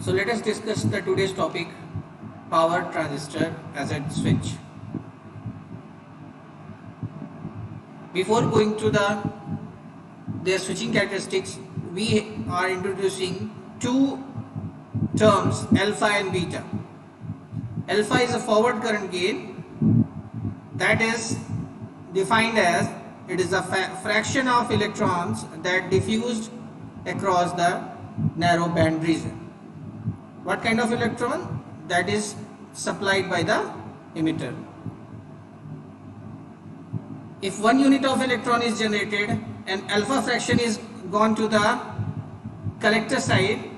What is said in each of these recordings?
So let us discuss the today's topic, power transistor as a switch. Before going to their switching characteristics, we are introducing two terms, alpha and beta. Alpha is a forward current gain, that is defined as it is a fraction of electrons that diffused across the narrow band region. What kind of electron? That is supplied by the emitter. If 1 unit of electron is generated and alpha fraction is gone to the collector side,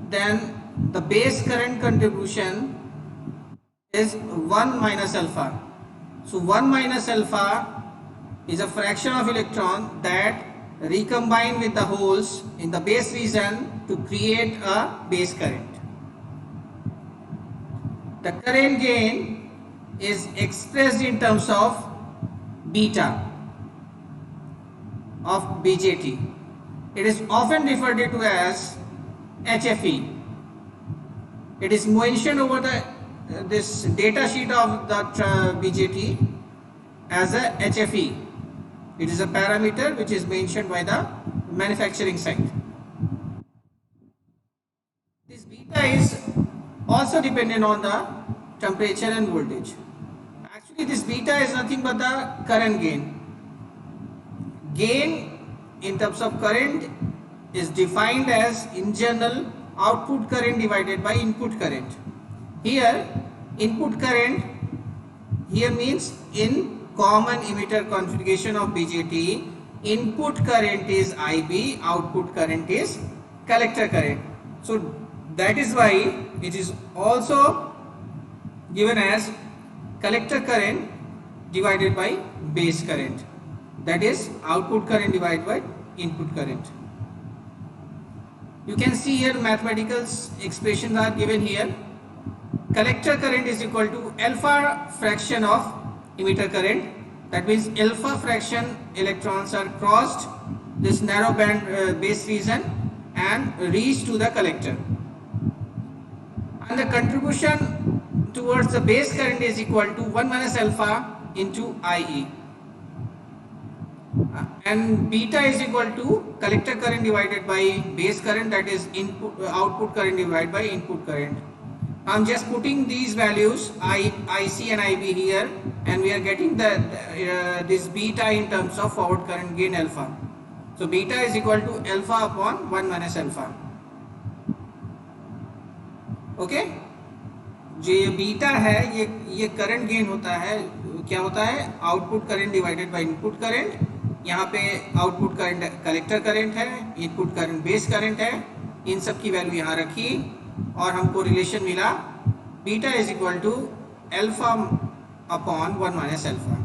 then the base current contribution is 1 minus alpha. So 1 minus alpha is a fraction of electron that recombine with the holes in the base region to create a base current. The current gain is expressed in terms of beta of BJT. It is often referred to as HFE. It is mentioned over this data sheet of the BJT as a HFE. It is a parameter which is mentioned by the manufacturing side. This beta is also dependent on the temperature and voltage. Actually, this beta is nothing but the current gain. Gain in terms of current is defined as, in general, output current divided by input current. Here, input current here means in common emitter configuration of BJT, input current is IB, output current is collector current. So that is why it is also given as collector current divided by base current, that is output current divided by input current. You can see here mathematical expressions are given here. Collector current is equal to alpha fraction of emitter current, that means alpha fraction electrons are crossed this narrow band base region and reach to the collector, and the contribution towards the base current is equal to 1 minus alpha into IE, and beta is equal to collector current divided by base current, that is output current divided by input current. I am just putting these values IC and IB here, and we are getting this beta in terms of forward current gain alpha. So beta is equal to alpha upon 1 minus alpha. Okay, जो ये beta है ये current gain होता है, क्या होता है, output current divided by input current. यहाँ पे आउटपुट करंट कलेक्टर करंट है, इनपुट करंट बेस करंट है, इन सब की वैल्यू यहाँ रखी और हमको रिलेशन मिला beta is equal to alpha upon 1 minus alpha.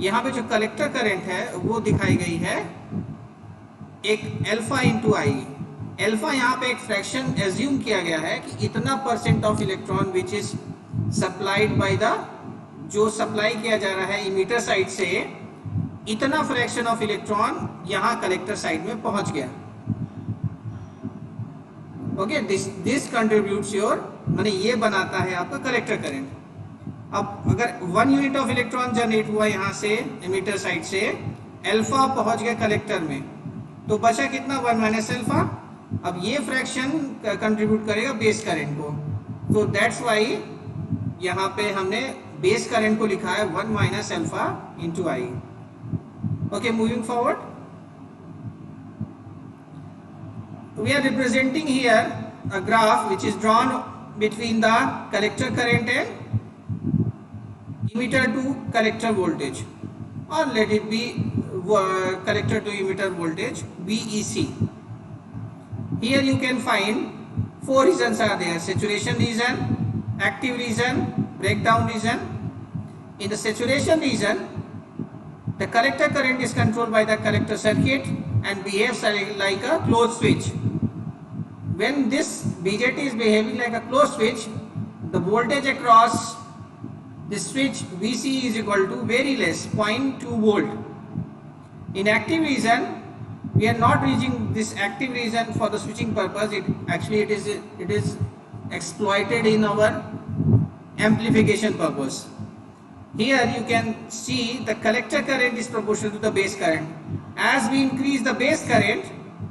यहाँ पे जो कलेक्टर करंट है वो दिखाई गई है एक अल्फा इंटू आई. अल्फा यहाँ पे एक फ्रैक्शन एज्यूम किया गया है कि इतना percent of electron which is supplied by the, जो सप्लाई किया जा रहा है इमीटर साइड से, इतना फ्रैक्शन ऑफ इलेक्ट्रॉन यहाँ कलेक्टर साइड में पहुंच गया. ओके, दिस कंट्रीब्यूट्स योर, माने ये बनाता है आपका कलेक्टर करंट. अब अगर 1 यूनिट ऑफ इलेक्ट्रॉन जनरेट हुआ यहाँ से इमीटर साइड से, अल्फा पहुंच गया कलेक्टर में, तो बचा कितना, 1 माइनस अल्फा. अब ये फ्रैक्शन कंट्रीब्यूट करेगा बेस करंट को, तो दैट्स वाई यहाँ पे हमने बेस करंट को लिखा है 1 minus alpha into I. Okay, moving forward, we are representing here a graph which is drawn between the collector current and emitter to collector voltage, or let it be collector to emitter voltage, VEC. Here you can find 4 regions are there: saturation region, active region, breakdown region. In the saturation region, the collector current is controlled by the collector circuit and behaves like a closed switch. When this BJT is behaving like a closed switch, the voltage across this switch VC is equal to very less, 0.2 volt. In active region, we are not using this active region for the switching purpose. It is exploited in our amplification purpose. Here you can see the collector current is proportional to the base current. As we increase the base current,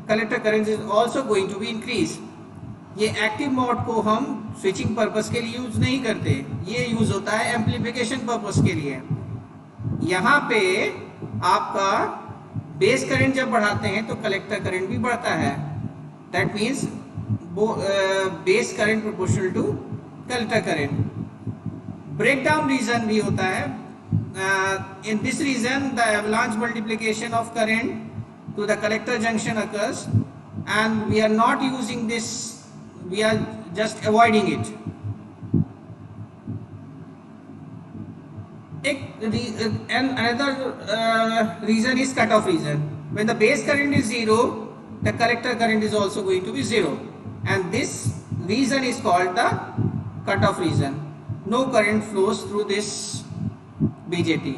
collector current is also going to be increased. ये active mode को हम switching purpose के लिए use नहीं करते, ये use होता है एम्प्लीफिकेशन पर्पस के लिए। यहाँ पे आपका बेस करंट जब बढ़ाते हैं तो कलेक्टर करंट भी बढ़ता है। That means base current proportional to collector current. Breakdown region भी होता है। In this region the avalanche multiplication of current to the collector junction occurs and we are not using this, we are just avoiding it. And another reason is cutoff reason. When the base current is zero, the collector current is also going to be zero, and this reason is called the cutoff reason. No current flows through this BJT.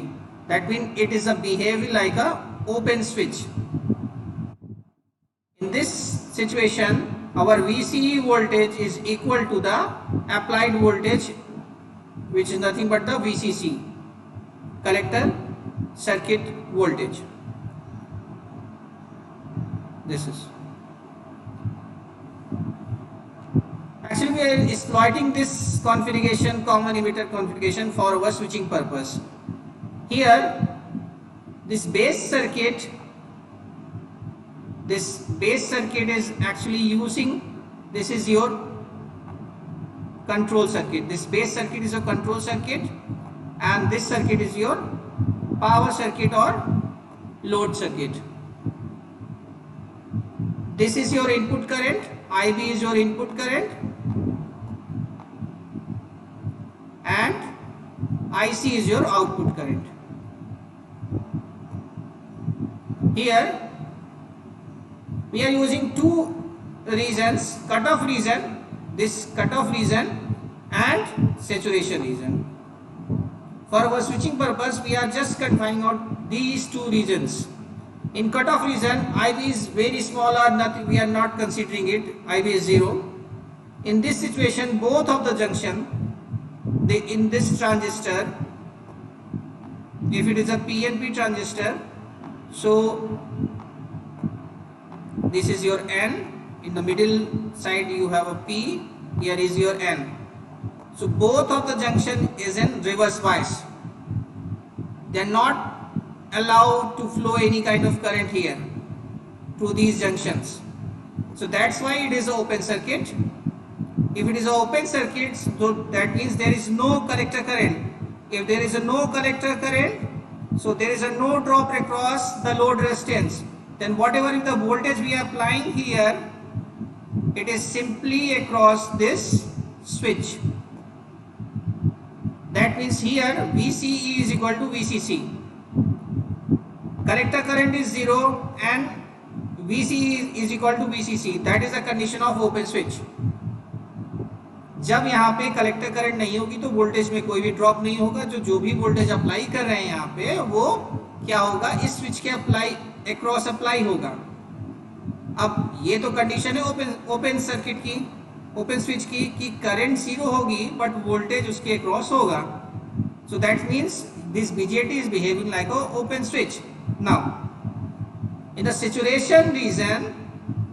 That means it is a behavior like a open switch. In this situation, our VCE voltage is equal to the applied voltage, which is nothing but the VCC, collector circuit voltage. This is actually we are exploiting this configuration, common emitter configuration, for our switching purpose. Here this base circuit is actually using, this is your control circuit. This base circuit is a control circuit, and this circuit is your power circuit or load circuit. This is your input current, IB is your input current, and IC is your output current. Here we are using two regions, cutoff region, this cutoff region, and saturation region. For our switching purpose, we are just confining out these two regions. In cutoff region, IB is very small or nothing, we are not considering it, IB is 0. In this situation, both of the junction, in this transistor, if it is a PNP transistor, so this is your N, in the middle side you have a P, here is your N. So both of the junction is in reverse bias. They are not allowed to flow any kind of current here through these junctions. So that's why it is an open circuit. If it is an open circuit, so that means there is no collector current. If there is a no collector current, so there is a no drop across the load resistance. Then whatever is the voltage we are applying here, it is simply across this switch. That means here VCE is equal to VCC. Collector current is 0 and VCE is equal to VCC. That is the condition of open switch. जब यहाँ पे collector current नहीं होगी तो voltage में कोई भी drop नहीं होगा। जो भी वोल्टेज अप्लाई कर रहे हैं यहाँ पे, वो क्या होगा, इस स्विच के अक्रॉस अप्लाई होगा। अब ये तो कंडीशन है ओपन सर्किट की, ओपन स्विच की, कि करंट 0 होगी बट वोल्टेज उसके अक्रॉस होगा। सो that means this BJT is behaving like a open switch. Now in the saturation region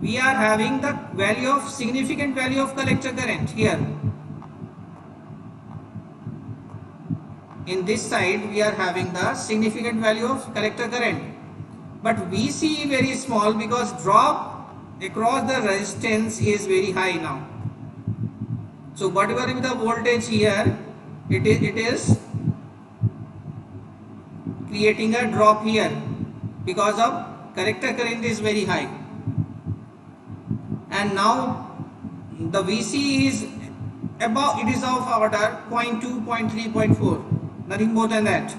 we are having the value of significant value of collector current here. In this side we are having the significant value of collector current, but VCE very small because drop across the resistance is very high now. So whatever is the voltage here, it is creating a drop here because of collector current is very high. And now the VC is about, it is of order 0.2, 0.3, 0.4, nothing more than that.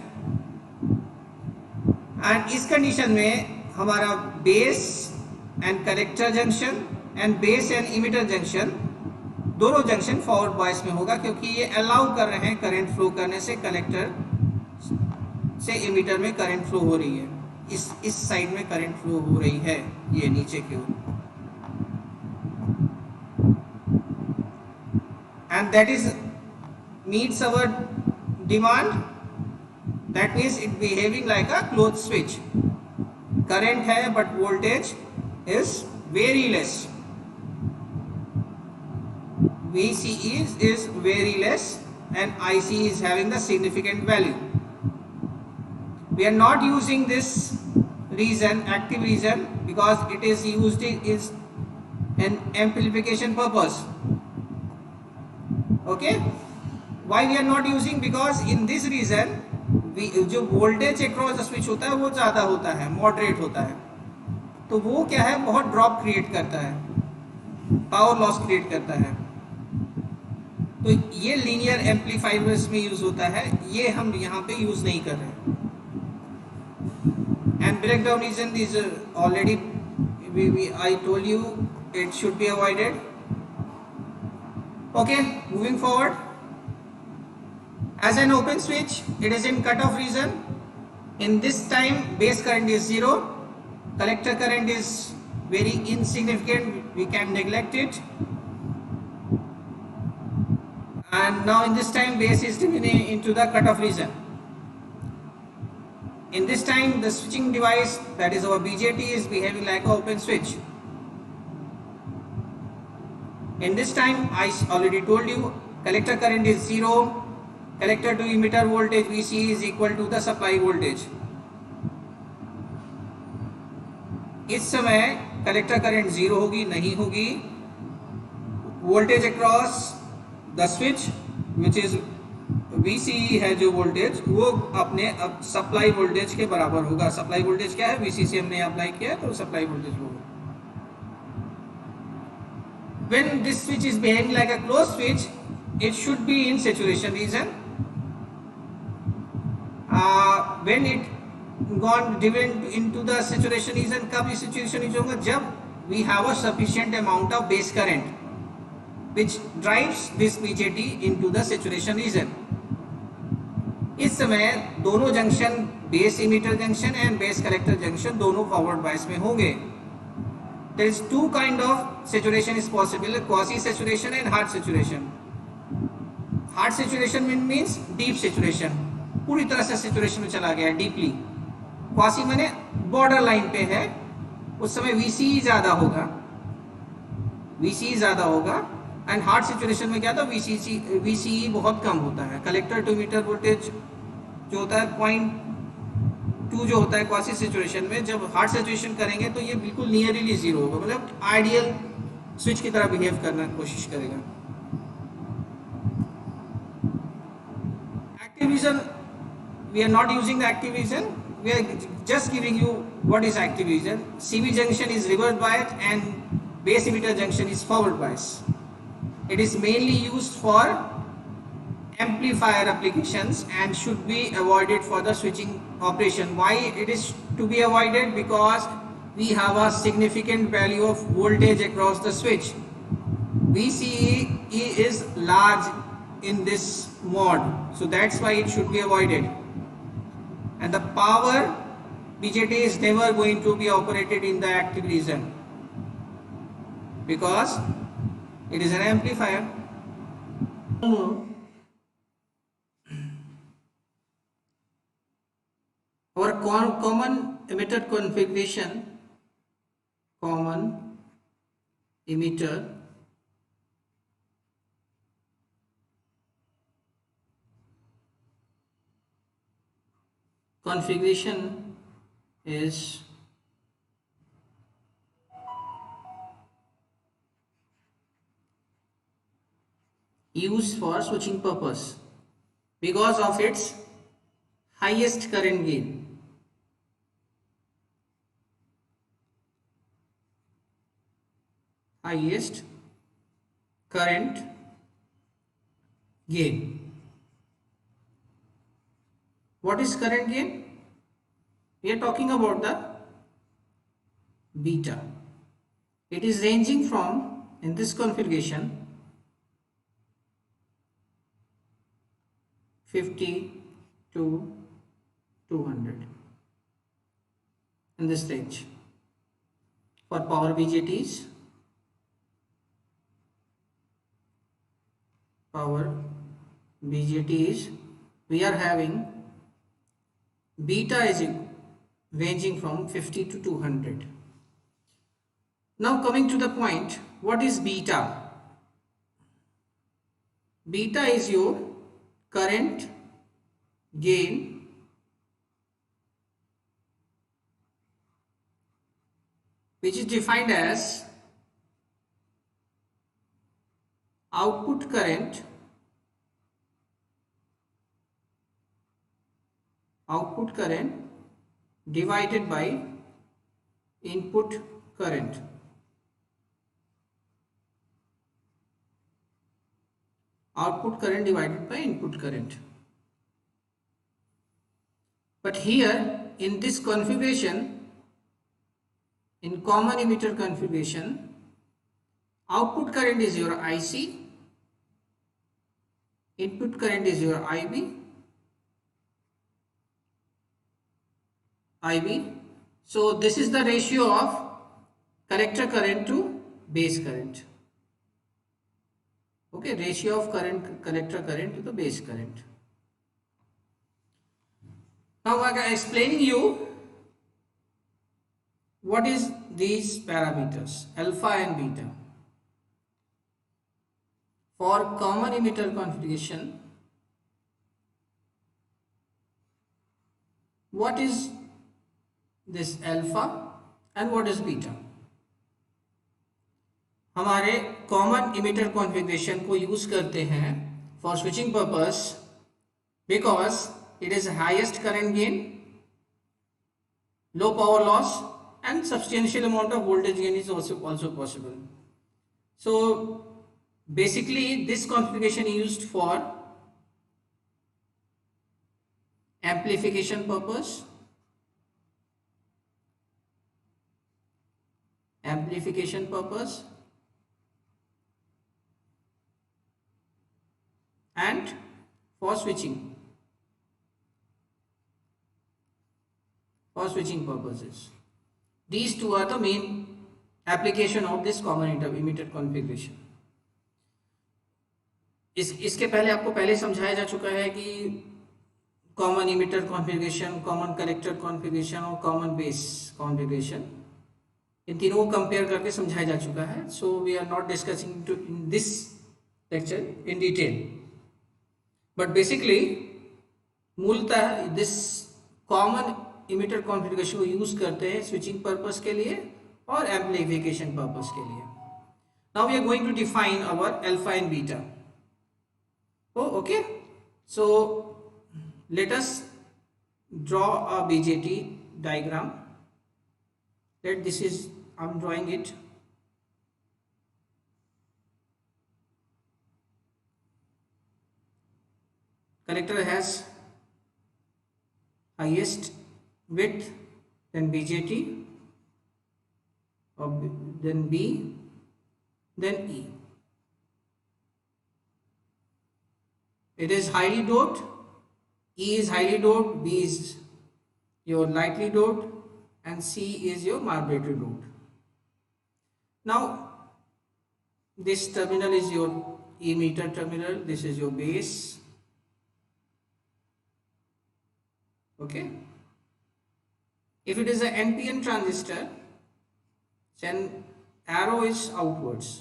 And इस condition में हमारा base and collector junction and base and emitter junction, दोनों junction forward bias में होगा, क्योंकि ये allow कर रहे हैं करंट फ्लो करने से, कलेक्टर से इमिटर में करंट फ्लो हो रही है। इस साइड में करंट फ्लो हो रही है, ये नीचे की ओर, and that is meets our demand, that means it behaving like a close switch. Current है but voltage is very less, VCE is very less and IC is having the significant value. We are not using this region, active region, because it is used is an amplification purpose. Okay, why we are not using? Because in this region जो voltage across the switch होता है वो ज़्यादा होता है, moderate होता है, तो वो क्या है, बहुत ड्रॉप क्रिएट करता है, पावर लॉस क्रिएट करता है। तो ये लीनियर एम्पलीफायर्स में यूज होता है, ये हम यहाँ पे यूज नहीं कर रहे। And breakdown region is already I told you it should be avoided. Okay, moving forward, as an open switch it is in cut off region. In this time base current is 0, collector current is very insignificant, we can neglect it, and now in this time base is driven into the cutoff region. In this time the switching device, that is our BJT, is behaving like an open switch. In this time I already told you collector current is 0, collector to emitter voltage VC is equal to the supply voltage. इस समय collector current 0 होगी, नहीं होगी, voltage across the switch which is VCE है जो voltage, वो अपने अब सप्लाई वोल्टेज के बराबर होगा। सप्लाई वोल्टेज क्या है, VCC हमने अप्लाई किया तो सप्लाई वोल्टेज होगा। When this switch is behaving like a closed switch, it should be in saturation region. When it gone driven into the saturation region, कब ये saturation region होगा, जब we have a sufficient amount of base current which drives this BJT into the saturation region. इस समय दोनों junction, base emitter junction and base collector junction, दोनों forward bias में होंगे। There is two kind of saturation is possible, quasi saturation and hard saturation. Hard saturation means deep saturation, पूरी तरह से saturation में चला गया, deeply. quasi माने border line पे है, उस समय VCE ज्यादा होगा, VCE ज्यादा होगा, एंड हार्ड सिचुएशन में क्या था, VCE बहुत कम होता है। कलेक्टर टू मीटर वोल्टेज जो होता है 0.2 जो होता है क्वासी सिचुएशन में, जब हार्ड सिचुएशन करेंगे तो ये बिल्कुल नियरली 0 होगा, मतलब आइडियल स्विच की तरह बिहेव करने की कोशिश करेगा। Active region, we are not using the active region, we are just giving you what is active region. CV junction is reverse bias and base emitter junction is forward bias. It is mainly used for amplifier applications and should be avoided for the switching operation. Why it is to be avoided? Because we have a significant value of voltage across the switch. VCE is large in this mode, so that's why it should be avoided. And the power BJT is never going to be operated in the active region because it is an amplifier. Our common emitter configuration, common emitter configuration is used for switching purpose because of its highest current gain. Highest current gain. What is current gain? We are talking about the beta. It is ranging from, in this configuration, 50 to 200. in this range. For power BJTs, we are having beta is ranging from 50 to 200. Now coming to the point, what is beta? Beta is your current gain which is defined as output current divided by input current. Output current divided by input current. But here in this configuration, in common emitter configuration, output current is your IC, input current is your IB. So this is the ratio of collector current to base current. Okay, ratio of collector current to the base current. Now I am explaining you what is these parameters alpha and beta. For common emitter configuration, what is this alpha and what is beta? हमारे common emitter configuration को use करते हैं for switching purpose because it is highest current gain, low power loss and substantial amount of voltage gain is also possible. So basically this configuration is used for amplification purpose, and for switching purposes. These two are the main application of this common emitter configuration. इसके पहले आपको पहले समझाया जा चुका है कि common emitter configuration, common collector configuration और कॉमन बेस कॉन्फ़िगरेशन, इन तीनों को कंपेयर करके समझाया जा चुका है. So we are not discussing in this lecture in detail, but basically मूलतः दिस कॉमन इमिटर कॉन्फ़िगरेशन को यूज करते हैं स्विचिंग पर्पस के लिए और एम्प्लीफिकेशन पर्पस के लिए. Now we are going to define our alpha and beta. Okay, so let us draw a BJT diagram. I'm drawing it. Collector has highest width, then BJT, then B, then E. It is highly doped, E is highly doped, B is your lightly doped, and C is your moderately doped. Now this terminal is your emitter terminal, this is your base. Okay, if it is an NPN transistor, then arrow is outwards.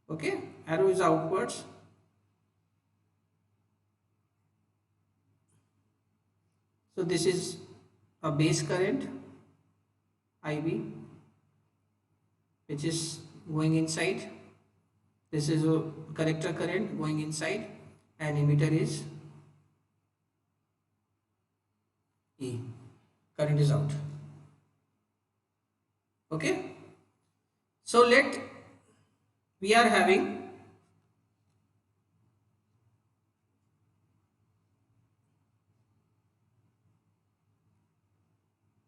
Okay, arrow is outwards. So this is a base current IB which is going inside. This is a collector current going inside, and emitter is E. Current is out. Okay. So we are having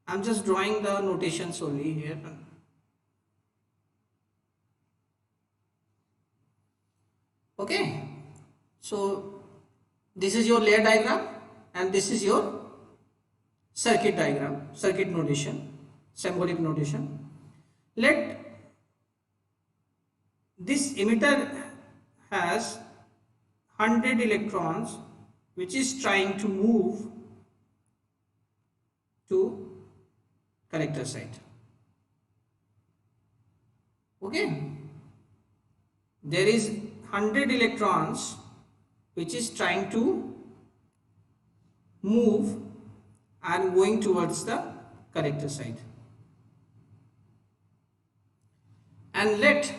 I'm just drawing the notations only here. Okay, so this is your layer diagram and this is your circuit diagram, circuit notation, symbolic notation. Let this emitter has 100 electrons which is trying to move to collector side. Okay, there is 100 electrons which is trying to move and going towards the collector side, and let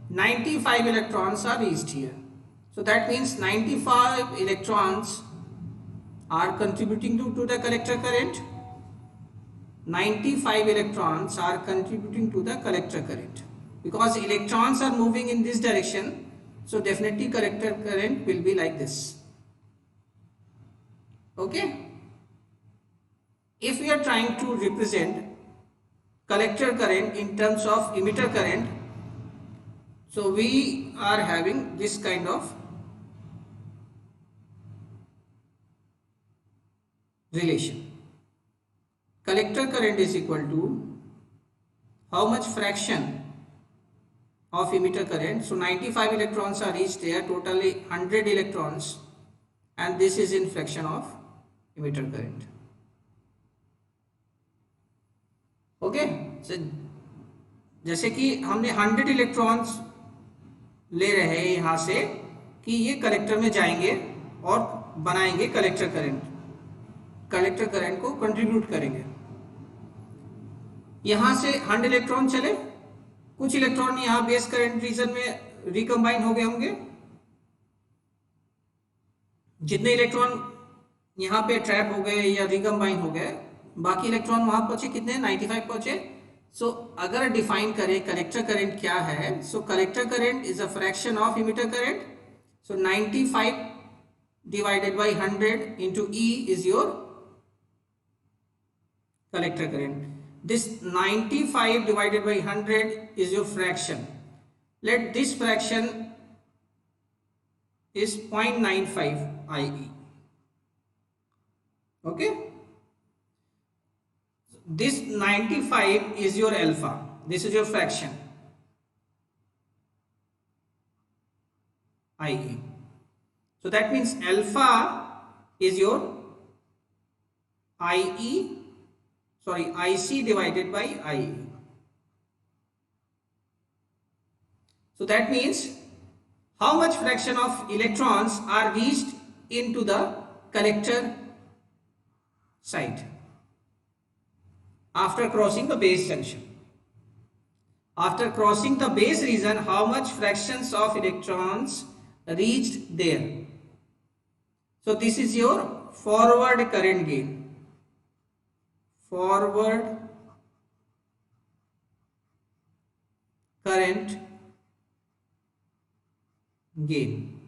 95 electrons are reached here. So that means 95 electrons are contributing to the collector current. 95 electrons are contributing to the collector current, because electrons are moving in this direction, so definitely collector current will be like this. Okay, if we are trying to represent collector current in terms of emitter current, so we are having this kind of relation. Collector current is equal to how much fraction of emitter current. So 95 electrons are reached there, totally 100 electrons, and this is in fraction of emitter current. Okay, so जैसे कि हमने 100 electrons ले रहे हैं यहाँ से कि ये कलेक्टर में जाएंगे और बनाएंगे कलेक्टर करंट को कंट्रीब्यूट करेंगे। यहाँ से 100 इलेक्ट्रॉन चले, कुछ इलेक्ट्रॉन यहाँ बेस करंट रीजन में रिकम्बाइन हो गए होंगे, जितने इलेक्ट्रॉन यहाँ पे ट्रैप हो गए या रिकम्बाइन हो गए, बाकी इलेक्ट्रॉन वहां पहुंचे, कितने 95 पहुंचे। सो अगर डिफाइन करें कलेक्टर करंट क्या है, so collector current is a fraction of emitter current. So 95 divided by 100 into E is your collector current. This 95 divided by 100 is your fraction. Let this fraction is 0.95 IE. Okay. This 95 is your alpha. This is your fraction IE. So that means alpha is your IC divided by IE. So that means how much fraction of electrons are reached into the collector side after crossing the base junction. After crossing the base region, how much fractions of electrons reached there. So this is your forward current gain. Forward current gain.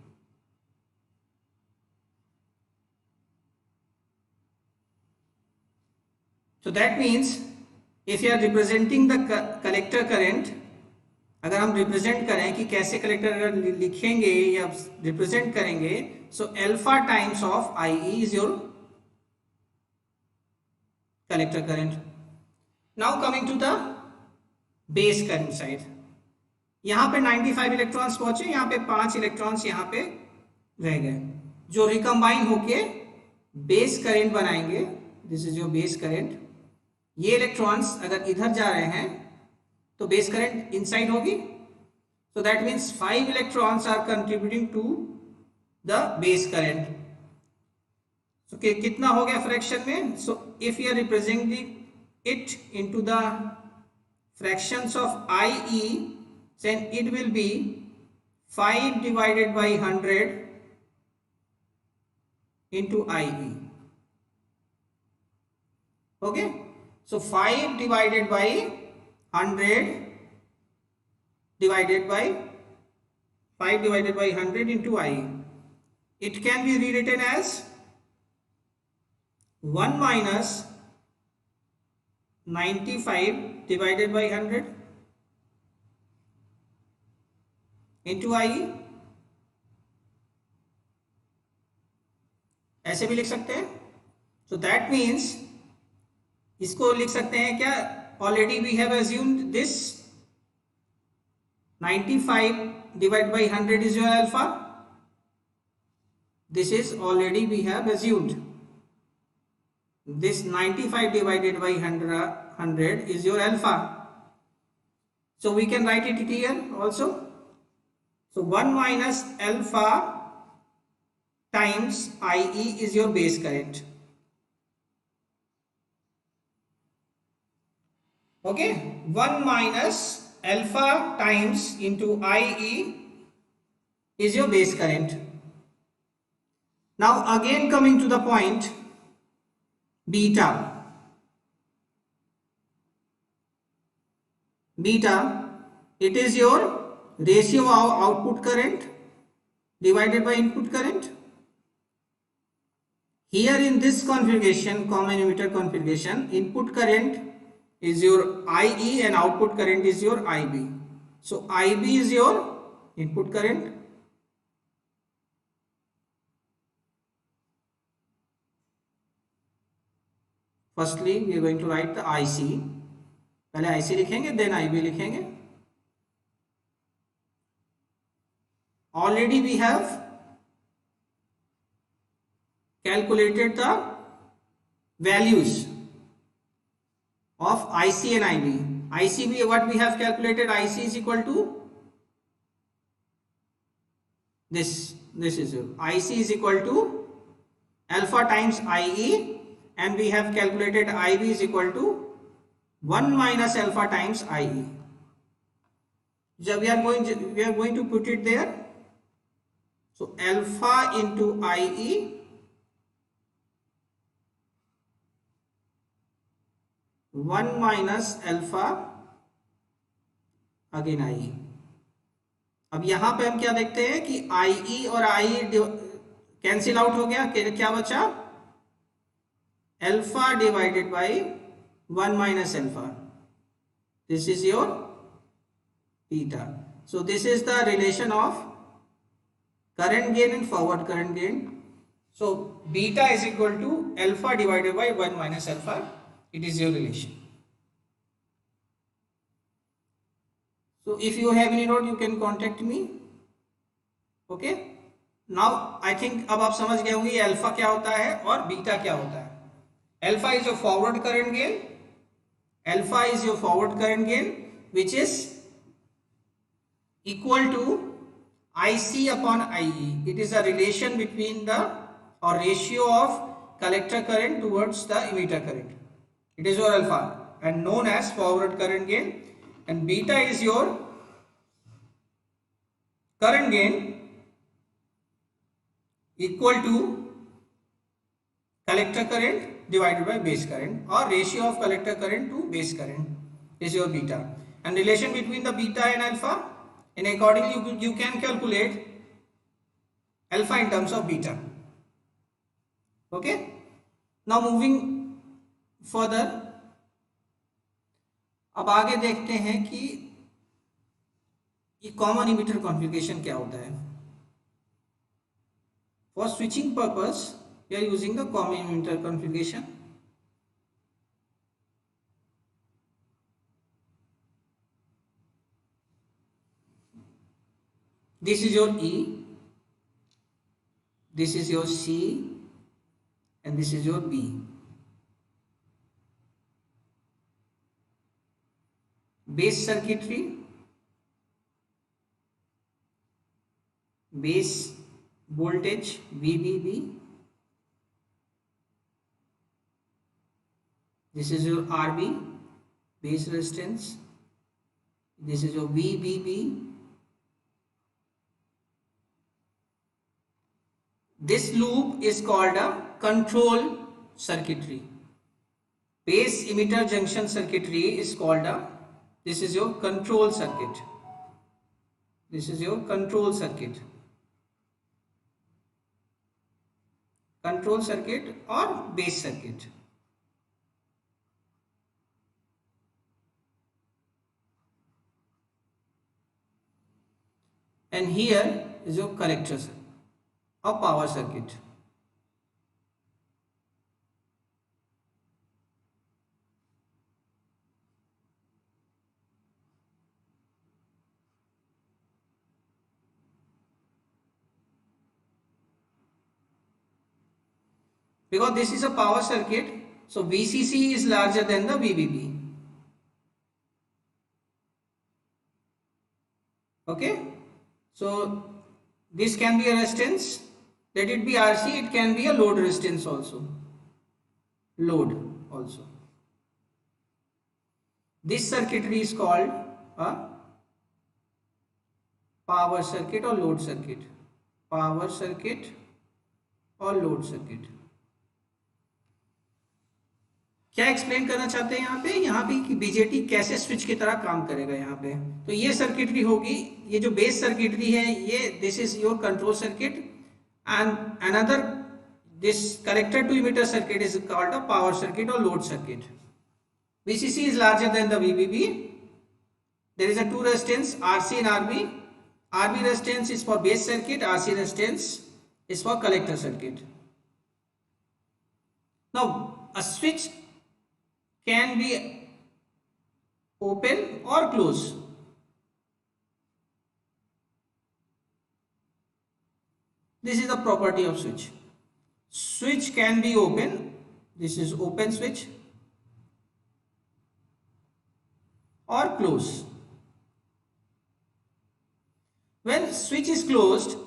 So that means if you are representing the collector current, अगर हम represent करें कि कैसे collector लिखेंगे या represent करेंगे, so alpha times of IE is your collector current. Now coming to the base current side. यहाँ पे 95 इलेक्ट्रॉन्स पहुंचे, यहाँ पे 5 इलेक्ट्रॉन्स यहाँ पे रह गए जो रिकम्बाइन होके बेस करंट बनाएंगे। This is your base current. ये इलेक्ट्रॉन्स अगर इधर जा रहे हैं तो बेस करंट इनसाइड होगी। So that means 5 electrons are contributing to the base current. So, कितना हो गया फ्रैक्शन में? So if you are representing it into the fractions of IE, then it will be 5 divided by 100 into IE. Okay, so 5 divided by 100 divided by 5 divided by 100 into IE. It can be rewritten as 1 minus 95 divided by 100 into IE। ऐसे भी लिख सकते हैं। So that means इसको लिख सकते हैं क्या, already we have assumed this 95 divided by 100 is your alpha. This is already we have assumed. This 95 divided by 100 is your alpha. So we can write it here also. So 1 minus alpha times IE is your base current. Okay, 1 minus alpha times into IE is your base current. Now again coming to the point, beta. Beta, it is your ratio of output current divided by input current. Here in this configuration, common emitter configuration, input current is your IE and output current is your IB. So IB is your input current. Firstly, we are going to write the IC. पहले IC लिखेंगे, then IB लिखेंगे. Already we have calculated the values of IC and IB. IC, what we have calculated, IC is equal to this. This is your IC is equal to alpha times IE, and we have calculated IB is equal to 1 minus alpha times IE. So we are going to put it there. So alpha into IE 1 minus alpha again IE. अब यहां पे हम क्या देखते हैं कि IE और IE cancel out हो गया, क्या बचा, alpha divided by 1 minus alpha. This is your beta. So this is the relation of current gain and forward current gain. So beta is equal to alpha divided by 1 minus alpha. It is your relation. So if you have any doubt, you can contact me. Okay. Now I think अब आप समझ गए होंगे alpha क्या होता है और beta क्या होता है. Alpha is your forward current gain. Alpha is your forward current gain, which is equal to IC upon IE. It is a relation between the or ratio of collector current towards the emitter current. It is your alpha and known as forward current gain, and beta is your current gain equal to collector current divided by base current, or ratio of collector current to base current is your beta. And relation between the beta and alpha, and accordingly you can calculate alpha in terms of beta. Okay. Now moving further, अब आगे देखते हैं कि ये common emitter configuration क्या होता है. For switching purpose we are using the common emitter configuration. This is your E, this is your C, and this is your B. Base circuitry, base voltage VBB. This is your RB, base resistance. This is your VBB. This loop is called a control circuitry. Base emitter junction circuitry is called a, this is your control circuit. This is your control circuit. Control circuit or base circuit. And here is your collector or power circuit. because this is a power circuit, so VCC is larger than the VBB. Okay, so this can be a resistance, let it be RC, it can be a load resistance also, load also. This circuitry is called a power circuit or load circuit, power circuit और load circuit. क्या explain करना चाहते हैं यहाँ पे कि BJT कैसे switch की तरह काम करेगा यहाँ पे. तो ये सर्किटरी होगी, ये जो बेस सर्किटरी है ये this is your control circuit and another this collector to emitter circuit is called a power circuit और load circuit. VCC is larger than the VBB. There is a two resistance RC and RB. RB resistance is for base circuit, RC resistance is for collector circuit. Now a switch can be open or closed. This is the property of switch. Switch can be open, this is open switch, or closed. When switch is closed,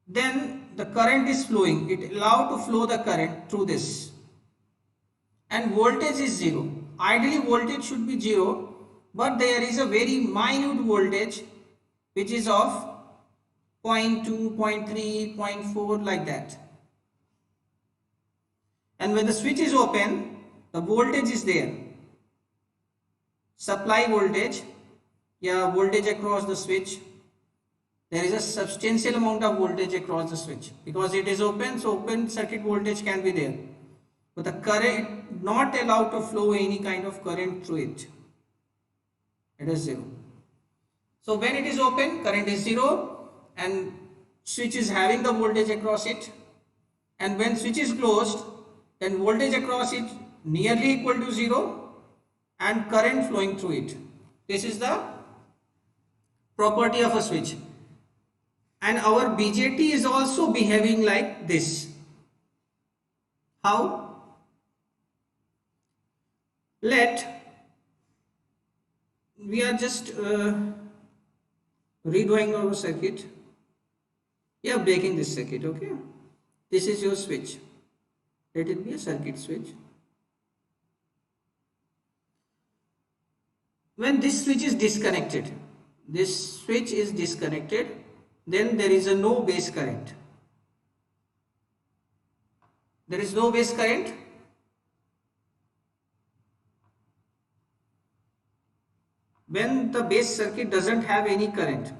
then the current is flowing, it allowed to flow the current through this, and voltage is zero. Ideally voltage should be zero, but there is a very minute voltage which is of 0.2, 0.3, 0.4 like that. And when the switch is open, the voltage is there, supply voltage, voltage across the switch. There is a substantial amount of voltage across the switch because it is open, so open circuit voltage can be there, but the current not allowed to flow any kind of current through it. It is zero. So when it is open, current is zero and switch is having the voltage across it, and when switch is closed, then voltage across it nearly equal to zero and current flowing through it. This is the property of a switch. And our BJT is also behaving like this. How? We are just redrawing our circuit. We are breaking this circuit, okay? This is your switch. Let it be a circuit switch. When this switch is disconnected, then there is a no base current. There is no base current. When the base circuit doesn't have any current,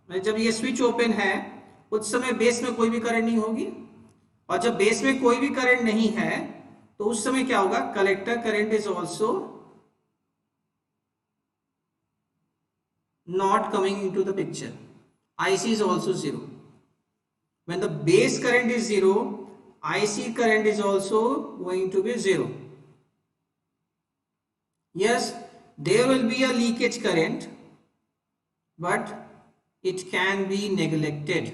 जब ये switch open है उस समय base में कोई भी current नहीं होगी, और जब बेस में कोई भी करंट नहीं है तो उस समय क्या होगा, collector current is also not coming into the picture. IC is also zero. When the base current is zero, IC current is also going to be zero. Yes, there will be a leakage current, but it can be neglected.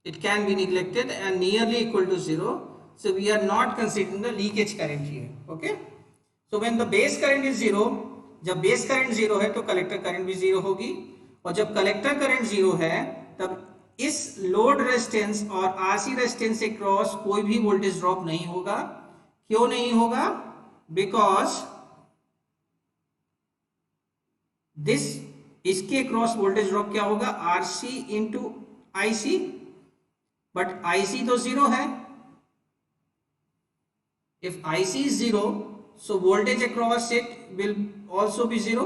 It can be neglected and nearly equal to zero. So we are not considering the leakage current here. Okay. So when the base current is zero, जब base current zero है तो collector current भी zero होगी, और जब collector current zero है तब इस लोड रेजिस्टेंस और आरसी रेजिस्टेंस से क्रॉस कोई भी वोल्टेज ड्रॉप नहीं होगा. क्यों नहीं होगा? बिकॉज दिस, इसके क्रॉस वोल्टेज ड्रॉप क्या होगा, RC into IC, but IC तो जीरो है. If IC is zero, so voltage across it will also be zero.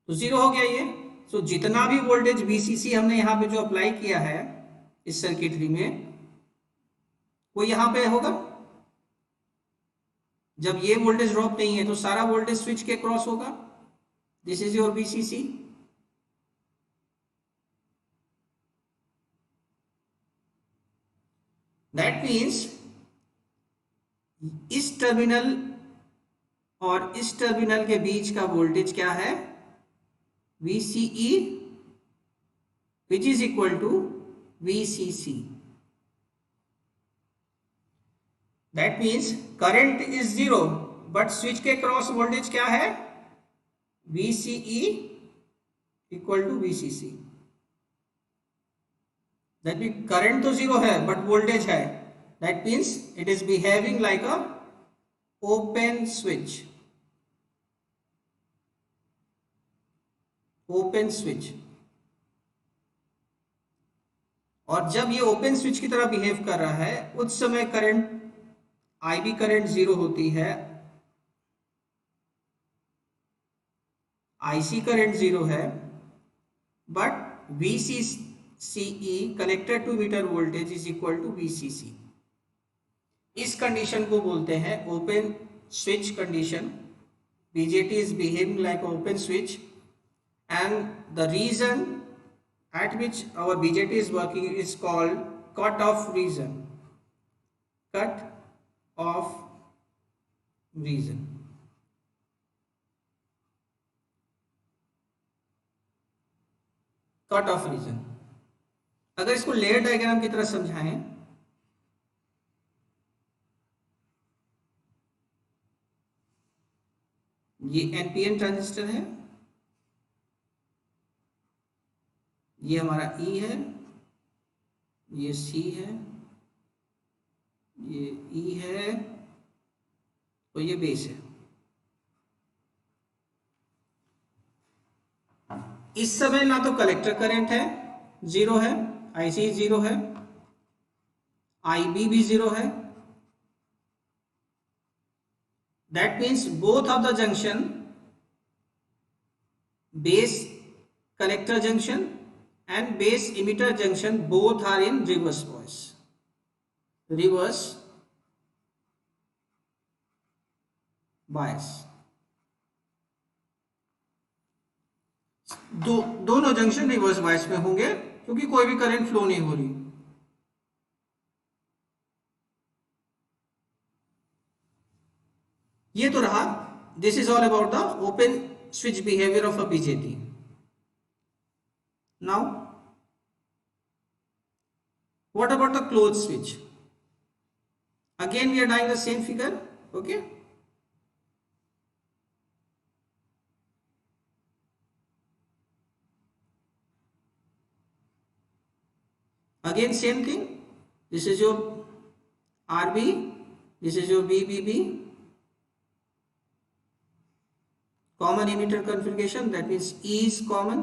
तो जीरो हो गया ये. so जितना भी वोल्टेज VCC हमने यहाँ पे जो अप्लाई किया है इस सर्किटरी में, वो यहाँ पे होगा. जब ये वोल्टेज ड्रॉप नहीं है तो सारा वोल्टेज स्विच के क्रॉस होगा. This is your VCC. That means इस टर्मिनल और इस टर्मिनल के बीच का वोल्टेज क्या है, VCE, which is equal to VCC. That means current is 0 but switch के क्रॉस वोल्टेज क्या है, VCE equal to VCC। That mean current तो 0 है बट वोल्टेज है, that means it is behaving like a open switch, open switch. और जब ये open switch की तरह बिहेव कर रहा है उस समय करंट IB करंट 0 होती है, IC करंट 0 है, but VCCE connected to meter voltage is equal to VCC। इस कंडीशन को बोलते हैं open switch condition. BJT is behaving like open switch and the region at which our BJT is working is called cut off region, cut off region। Cut off region. अगर इसको layer diagram की तरह समझाएं, ये NPN transistor है, ये हमारा E है, ये C है, ये E है, तो ये बेस है। इस समय ना तो कलेक्टर करंट है 0 है, IC 0 है, IB भी 0 है। That means both of the junction, base collector junction and base emitter junction, both are in reverse bias, reverse bias. दोनों जंक्शन रिवर्स बायस में होंगे क्योंकि कोई भी करंट फ्लो नहीं हो रही। ये तो रहा, this is all about the open switch behaviour of a BJT। Now what about the close switch? Again we are drawing the same figure, okay. Again same thing, this is your RB, this is your BBB, common emitter configuration, that means E is common,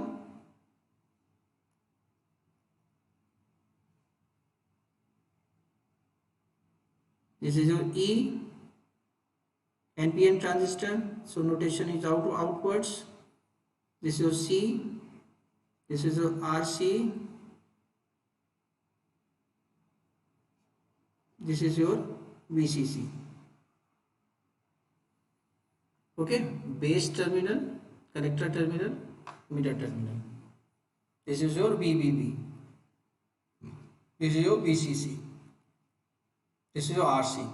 this is your E, NPN transistor, so notation is outwards, this is your C, this is your RC, this is your VCC, okay, base terminal, collector terminal, emitter terminal, this is your BBB, this is your VCC, this is your RC.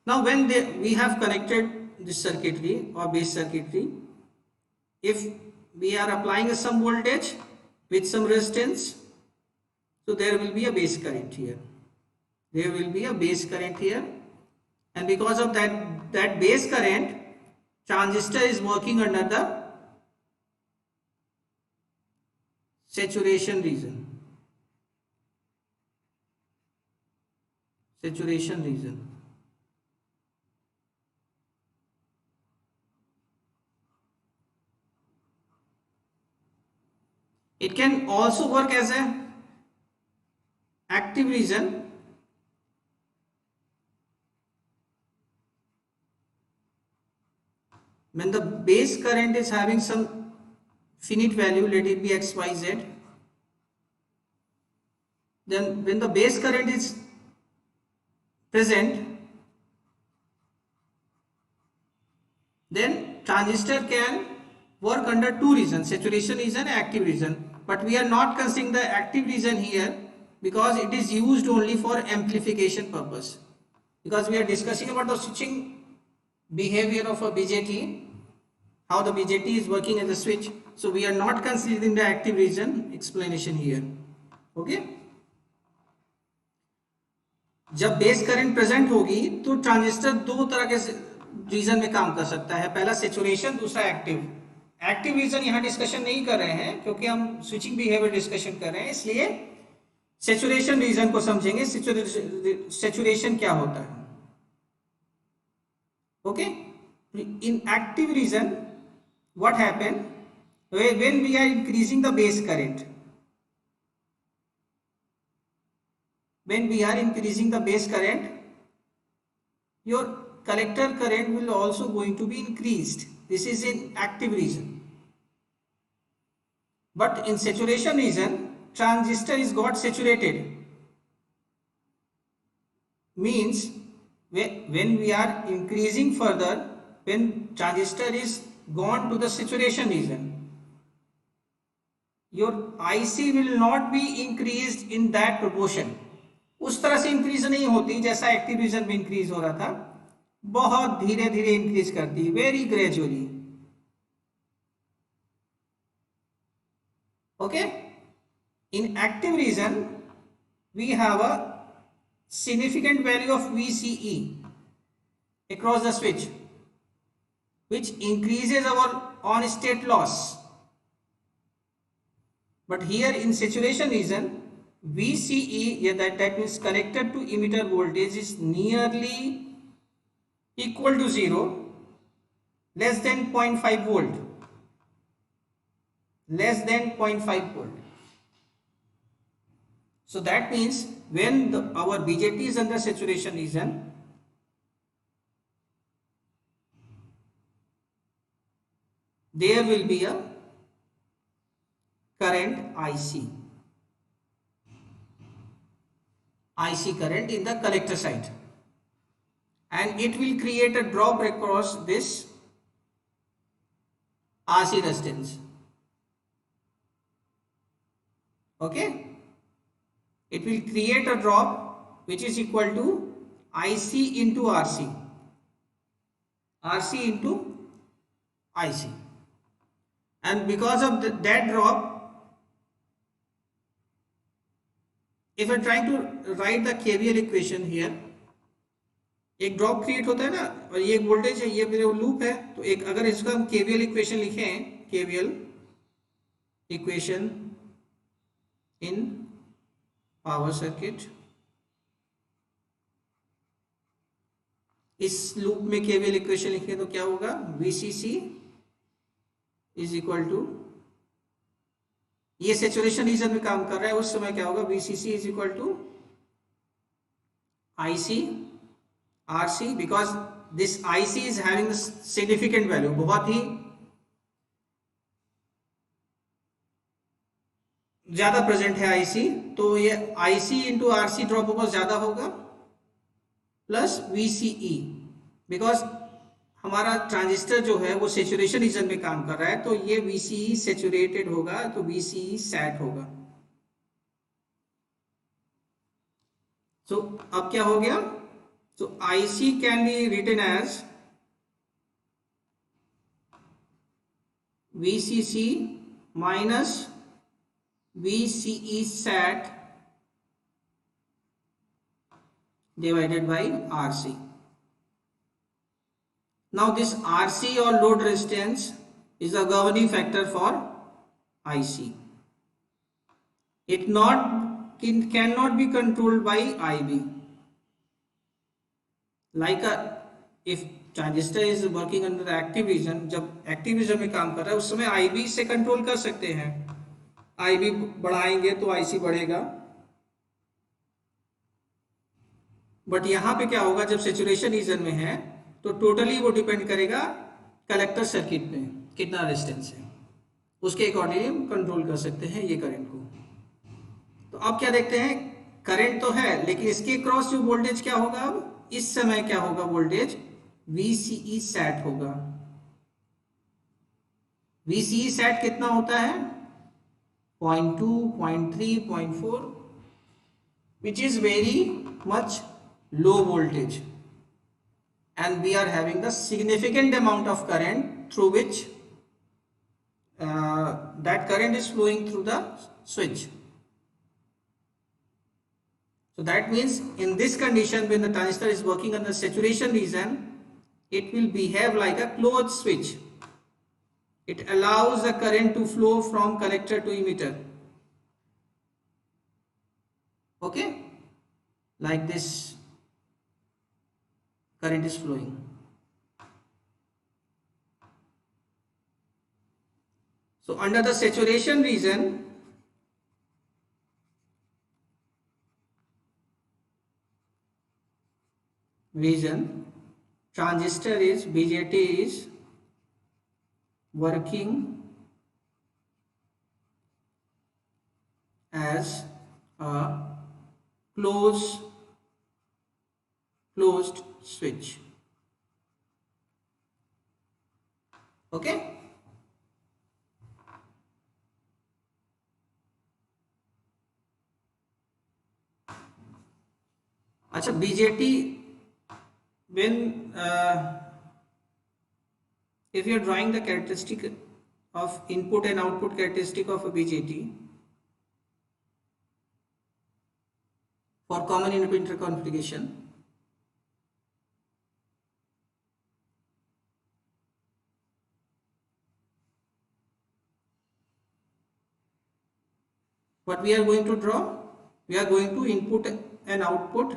Now when we have connected this circuitry or base circuitry, if we are applying some voltage with some resistance, so there will be a base current here, there will be a base current here, and because of that base current, transistor is working under the saturation region, saturation region. It can also work as a active region, when the base current is having some finite value, let it be x, y, z, then when the base current is present, then transistor can work under two regions, saturation region and active region, but we are not considering the active region here because it is used only for amplification purpose, because we are discussing about the switching behavior of a BJT, how the BJT is working as a switch, so we are not considering the active region explanation here, okay. जब base current present होगी तो transistor दो तरह के reason में काम कर सकता है, पहला सेचुरेशन, दूसरा एक्टिव। एक्टिव रीजन यहां डिस्कशन नहीं कर रहे हैं क्योंकि हम स्विचिंग बिहेवियर डिस्कशन कर रहे हैं, इसलिए सेचुरेशन रीजन को समझेंगे। सेचुरेशन क्या होता है? Okay, in active region what happen when we are increasing the base current, when we are increasing the base current, your collector current will also going to be increased. This is in active region. But in saturation region, transistor is got saturated, means when we are increasing further, when transistor is gone to the saturation region, your IC will not be increased in that proportion. उस तरह से increase नहीं होती जैसा active region में increase हो रहा था, बहुत धीरे धीरे इंक्रीज करती है, very gradually. Okay, in active region we have a significant value of VCE across the switch, which increases our on state loss. But here in saturation region, VCE, that means collector to emitter voltage, is nearly equal to 0, less than 0.5 volt, less than 0.5 volt. So that means when our BJT is under saturation region, there will be a current IC current in the collector side, and it will create a drop across this RC resistance. Okay, it will create a drop which is equal to IC into RC, RC into IC, and because of that drop, if I trying to write the KVL equation here, एक drop create होता है ना, और ये एक voltage है, ये मेरे लूप है, तो एक अगर इसका हम KVL इक्वेशन लिखें, KVL equation in power circuit, इस लूप में KVL इक्वेशन लिखें तो क्या होगा? VCC इज इक्वल टू, ये सेचुरेशन रीजन में काम कर रहा है, उस समय क्या होगा? VCC is equal to IC RC, because this IC is having significant value, बहुत ही ज्यादा प्रेजेंट है IC, तो ये IC into RC drop over ज्यादा होगा, प्लस VCE, बिकॉज हमारा ट्रांजिस्टर जो है वो सेचुरेशन रीजन में काम कर रहा है, तो ये VCE सेचुरेटेड होगा, तो VCE सैट होगा। तो अब क्या हो गया? तो IC can be written as VCC minus VCE sat divided by RC. Now this RC or load resistance is a governing factor for IC. It cannot be controlled by IB. Like if transistor is working under active region, जब active region में काम कर रहा है उस समय IB से control कर सकते हैं, IB बढ़ाएंगे तो IC बढ़ेगा। बट यहां पे क्या होगा? जब सेचुरेशन रीजन में है तो टोटली वो डिपेंड करेगा कलेक्टर सर्किट में कितना रेजिस्टेंस है, उसके अकॉर्डिंग हम कंट्रोल कर सकते हैं ये करंट को। तो अब क्या देखते हैं, करंट तो है लेकिन इसके क्रॉस जो वोल्टेज क्या होगा? अब इस समय क्या होगा? वोल्टेज VCE सैट होगा। VCE सैट कितना होता है? 0.2, 0.3, 0.4, which is very much low voltage, and we are having the significant amount of current through which that current is flowing through the switch. So that means in this condition, when the transistor is working on the saturation region, it will behave like a closed switch. It allows the current to flow from collector to emitter. Okay, like this current is flowing. So under the saturation region, transistor is BJT is working as a closed switch. Okay. अच्छा, BJT, when if you are drawing the characteristic of input and output characteristic of a BJT for common inhibitor configuration, what we are going to draw, we are going to input and output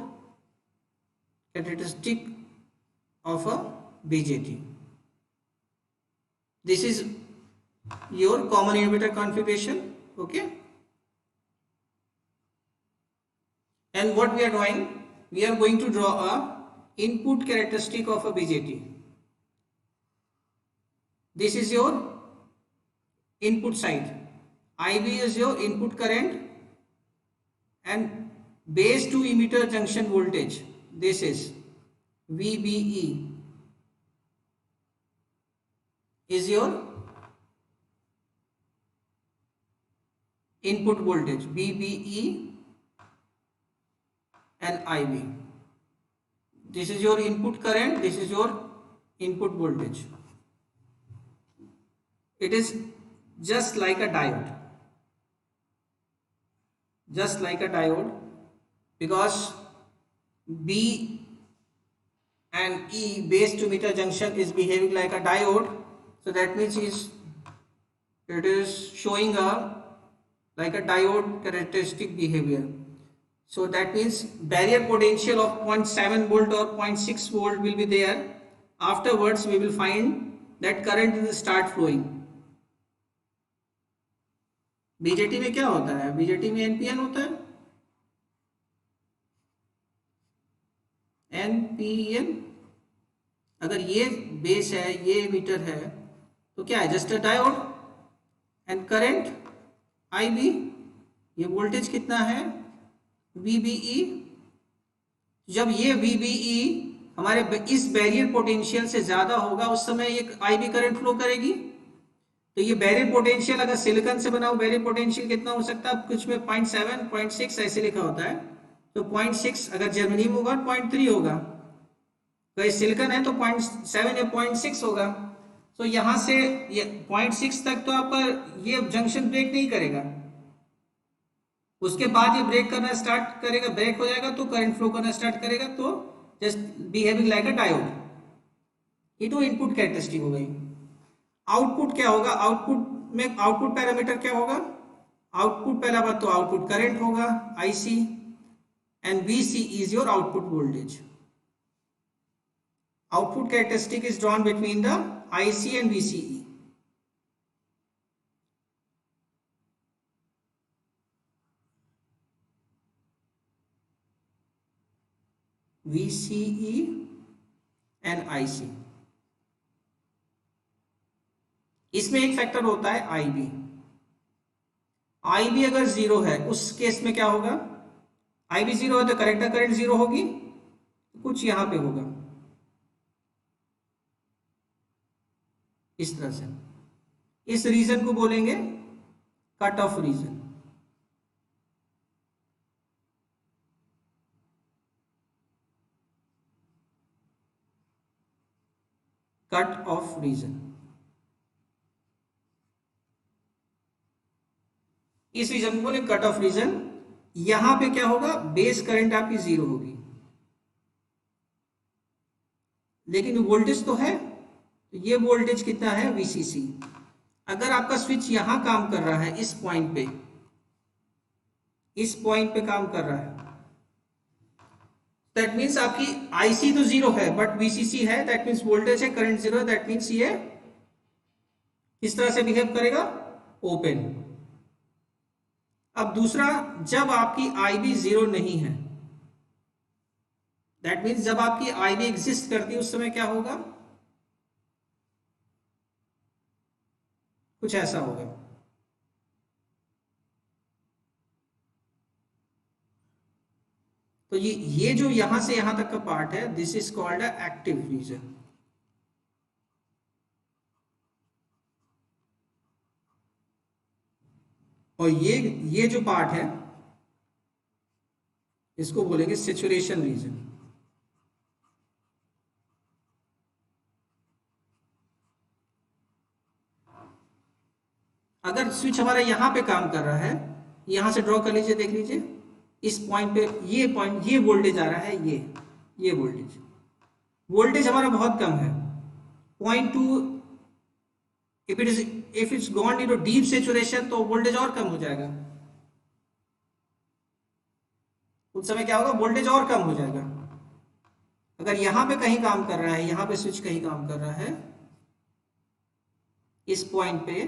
characteristic of a BJT. This is your common inhibitor configuration. Okay, and what we are doing, we are going to draw a input characteristic of a BJT. This is your input side. IB is your input current and base to emitter junction voltage. This is VBE is your input voltage, VBE and IB. This is your input current, this is your input voltage. It is just like a diode. Just like a diode, because B and E, base to emitter junction, is behaving like a diode. So that means it is showing like a diode characteristic behavior. So that means barrier potential of 0.7 volt or 0.6 volt will be there. Afterwards we will find that current will start flowing. BJT में क्या होता है? BJT में NPN होता है, NPN. अगर ये base है, ये मीटर है, तो क्या है? Just a diode. And current IB, ये वोल्टेज कितना है? वीबीई। जब ये वीबीई हमारे इस बैरियर पोटेंशियल से ज्यादा होगा, उस समय ये आईबी करंट फ्लो करेगी। तो ये बैरियर पोटेंशियल अगर सिलिकॉन से बना हो, बैरियर पोटेंशियल कितना हो सकता है? कुछ में 0.7, 0.6 ऐसे लिखा होता है। तो 0.6 अगर जर्मनी में होगा, 0.3 होगा। तो ये सिलिकॉन है तो 0.7 या 0.6 होगा। तो यहाँ से ये 0.6 तक तो आपका ये जंक्शन ब्रेक नहीं करेगा। उसके बाद ये ब्रेक करना स्टार्ट करेगा, ब्रेक हो जाएगा तो करंट फ्लो करना स्टार्ट करेगा। तो जस्ट बिहेविंग लाइक अ डायोड। ये तो इनपुट कैरेक्टरिस्टिक हो गई। आउटपुट क्या होगा? आउटपुट में आउटपुट पैरामीटर क्या होगा? आउटपुट पहला बात तो आउटपुट करंट होगा, IC, and VC is your output voltage. Output characteristic is drawn between the IC and VCE. VCE and IC। इसमें एक फैक्टर होता है IB। IB अगर जीरो है, उस केस में क्या होगा? IB जीरो है तो कलेक्टर करंट जीरो होगी, कुछ यहां पे होगा इस तरह से। इस रीजन को बोलेंगे cut off region. Cut off region. इस रीजन को बोले कट ऑफ रीजन। यहां पे क्या होगा, बेस करंट आपकी 0 होगी, लेकिन वोल्टेज तो है, तो ये वोल्टेज कितना है, VCC। अगर आपका स्विच यहां काम कर रहा है, इस पॉइंट पे काम कर रहा है, दैट मीन्स आपकी IC तो 0 है बट VCC है, दैट मीन्स वोल्टेज है, करंट 0 है, दैट मीन्स ये किस तरह से बिहेव करेगा, ओपन। अब दूसरा, जब आपकी IB 0 नहीं है, दैट मीन्स जब आपकी IB एग्जिस्ट करती है उस समय क्या होगा, कुछ ऐसा होगा। तो ये जो यहां से यहां तक का पार्ट है, this is called a active region. और ये जो पार्ट है इसको बोलेंगे सैचुरेशन रीजन। अगर स्विच हमारा यहां पे काम कर रहा है, यहां से ड्रॉ कर लीजिए, देख लीजिए इस पॉइंट पे, ये वोल्टेज आ रहा है, ये वोल्टेज हमारा बहुत कम है, 0.2। If it's gone into deep saturation तो वोल्टेज और कम हो जाएगा, उस समय क्या होगा, वोल्टेज और कम हो जाएगा। अगर यहां पे कहीं काम कर रहा है, यहां पे स्विच कहीं काम कर रहा है इस पॉइंट पे,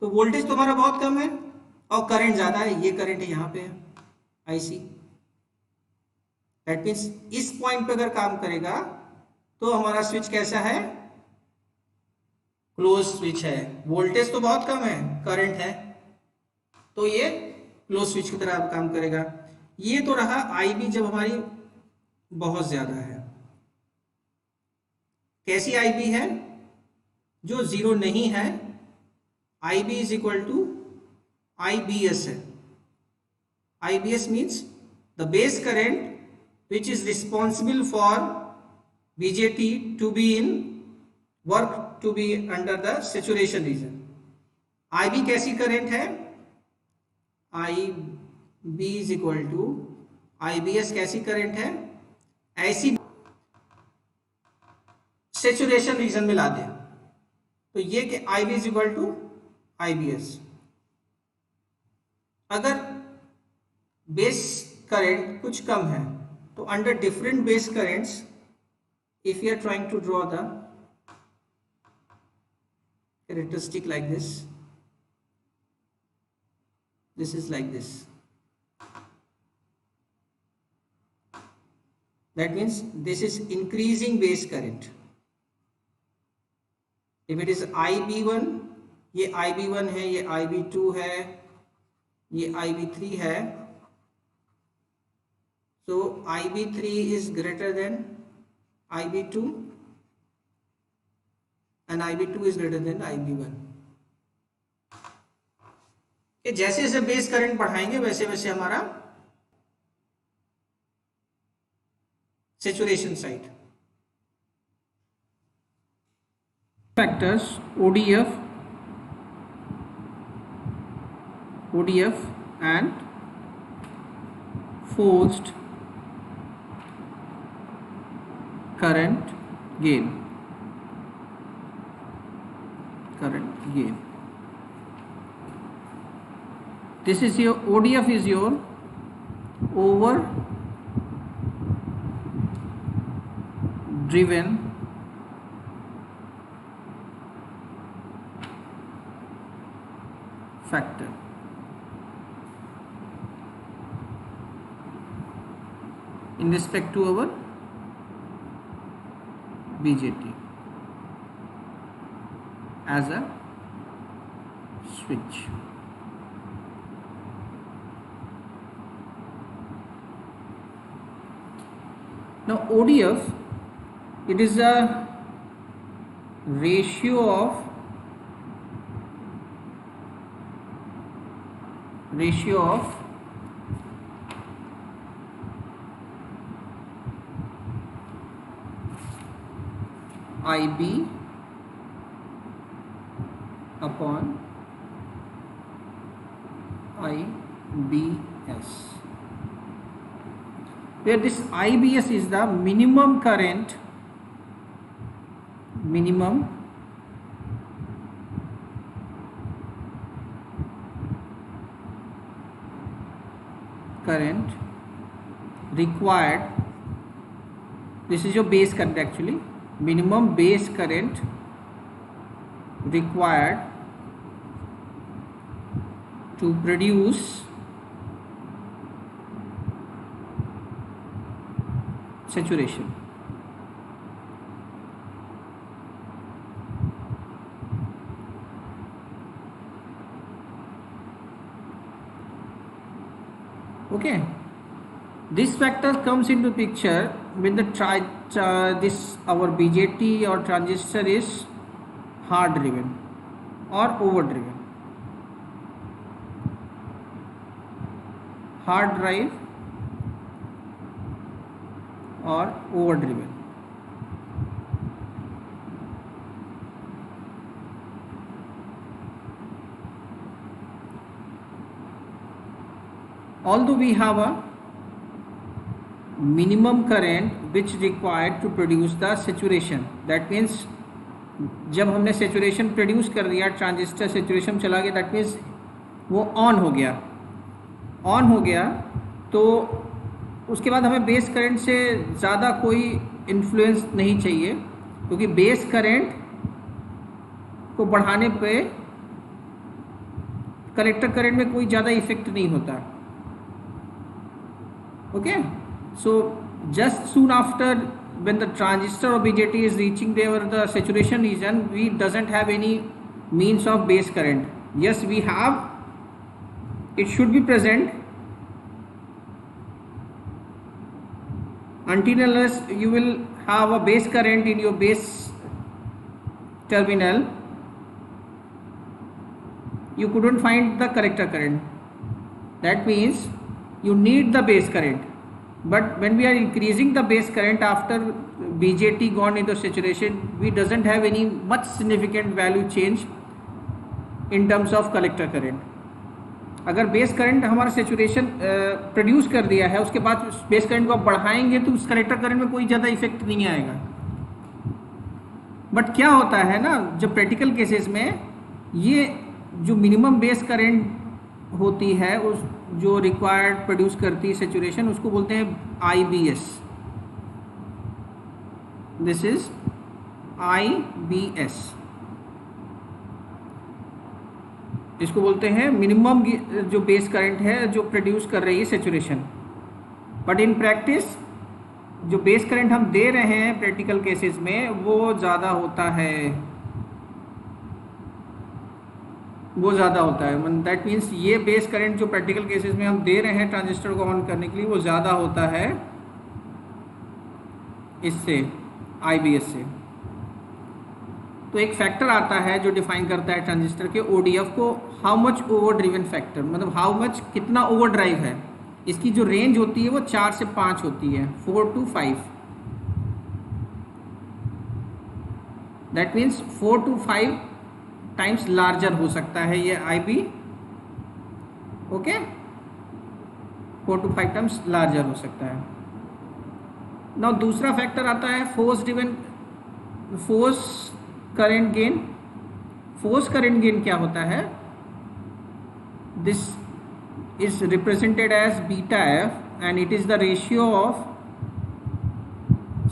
तो वोल्टेज तो हमारा बहुत कम है और करंट ज्यादा है, ये करंट यहाँ पे है IC। दैट मीन्स इस पॉइंट पे अगर काम करेगा तो हमारा स्विच कैसा है, क्लोज स्विच है, वोल्टेज तो बहुत कम है, करंट है, तो ये क्लोज स्विच की तरह काम करेगा। ये तो रहा IB जब हमारी बहुत ज्यादा है। कैसी IB है, जो 0 नहीं है, IB is equal to IBS है। IBS means the base current which is responsible for BJT to be in work to be under the saturation region। IB कैसी करंट है, IB is equal to IBS कैसी current है, ऐसी saturation region में ला दे, तो ये कि IB is equal to IBS। अगर बेस करंट कुछ कम है तो under different base currents, if we are trying to draw the characteristic like this is like this, that means this is increasing base current। if it is IB1, ये IB1 है, ये IB2 है, ये IB3 है, so IB3 is greater than IB2 and IB2 is greater than IB1। कि जैसे जैसे base current बढ़ाएंगे वैसे वैसे हमारा saturation side. Factors ODF and forced current gain। This is your ODF is your over driven factor। in respect to our BJT as a switch। Now ODF, it is a ratio of IB upon IBS। where this IBS is the minimum current required. This is your base current, actually minimum base current required to produce saturation. Okay, this factor comes into picture when the our BJT or transistor is hard driven or overdriven. Hard drive or overdriven. Although we have a minimum current which required to produce the saturation, that means जब हमने saturation produce कर दिया, transistor saturation चला गया, that means वो on हो गया तो उसके बाद हमें बेस करंट से ज़्यादा कोई इन्फ्लुएंस नहीं चाहिए, क्योंकि बेस करंट को बढ़ाने पे कलेक्टर करंट में कोई ज़्यादा इफेक्ट नहीं होता. Okay, so just soon after when the transistor or BJT is reaching the saturation region, we doesn't have any means of base current. Yes, we have, it should be present until unless you will have a base current in your base terminal, you couldn't find the collector current. That means you need the base current. But when we are increasing the base current after BJT gone into saturation, we doesn't have any much significant value change in terms of collector current. अगर base current हमारा saturation produce कर दिया है, उसके बाद base current को आप बढ़ाएंगे तो उस कलेक्टर करंट में कोई ज़्यादा इफेक्ट नहीं आएगा. बट क्या होता है ना, जब प्रैक्टिकल केसेस में ये जो मिनिमम बेस करंट होती है, उस जो रिक्वायर्ड प्रोड्यूस करती है सेचुरेशन, उसको बोलते हैं IBS. This is IBS. इसको बोलते हैं मिनिमम जो बेस करंट है जो प्रोड्यूस कर रही है सेचुरेशन. बट इन प्रैक्टिस जो बेस करंट हम दे रहे हैं प्रैक्टिकल केसेस में वो ज़्यादा होता है, दैट मीन्स ये बेस करंट जो प्रैक्टिकल केसेस में हम दे रहे हैं ट्रांजिस्टर को ऑन करने के लिए, वो ज़्यादा होता है इससे, IBS से. तो एक फैक्टर आता है जो डिफाइन करता है ट्रांजिस्टर के ODF को, how much over driven factor, मतलब हाउ मच कितना ओवर ड्राइव है. इसकी जो रेंज होती है वो 4 से 5 होती है, 4 to 5. That means 4 to 5 times larger हो सकता है ये IB. Okay, 4 to 5 times larger हो सकता है. नाउ दूसरा फैक्टर आता है force current gain. Force current gain क्या होता है? This is represented as beta F and it is the ratio of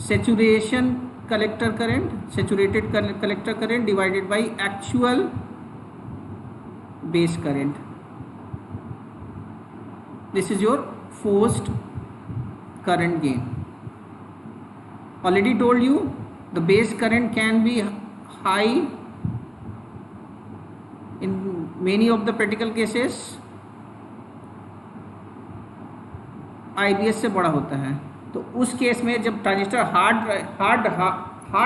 saturation collector current, saturated collector current divided by actual base current. This is your forced current gain. Already told you the base current can be high in many of the practical cases, IBS से बड़ा होता है. तो उस case में जब transistor hard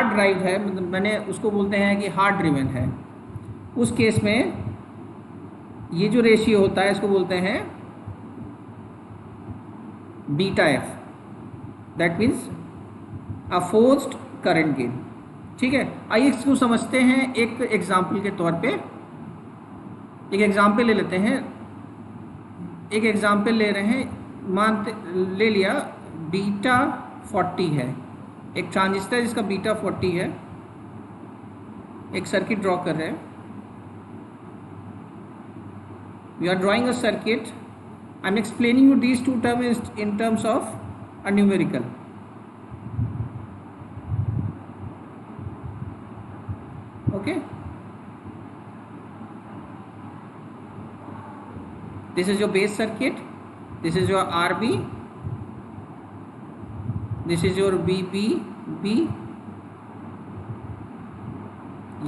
drive है, मतलब मैंने उसको बोलते हैं कि हार्ड ड्रिवन है, उस केस में ये जो रेशियो होता है इसको बोलते हैं beta F. That means a forced current gain. ठीक है, आइए इसको समझते हैं एक एग्जाम्पल के तौर पे. एक एग्जाम्पल ले लेते हैं, एक एग्जाम्पल ले रहे हैं, ले लिया बीटा 40 है, एक ट्रांजिस्टर जिसका बीटा 40 है, एक सर्किट ड्रॉ कर रहे हैं। We are drawing a circuit, I am explaining you these two terms in terms of a numerical. Okay, this is your base circuit, this is your RB, this is your VBB,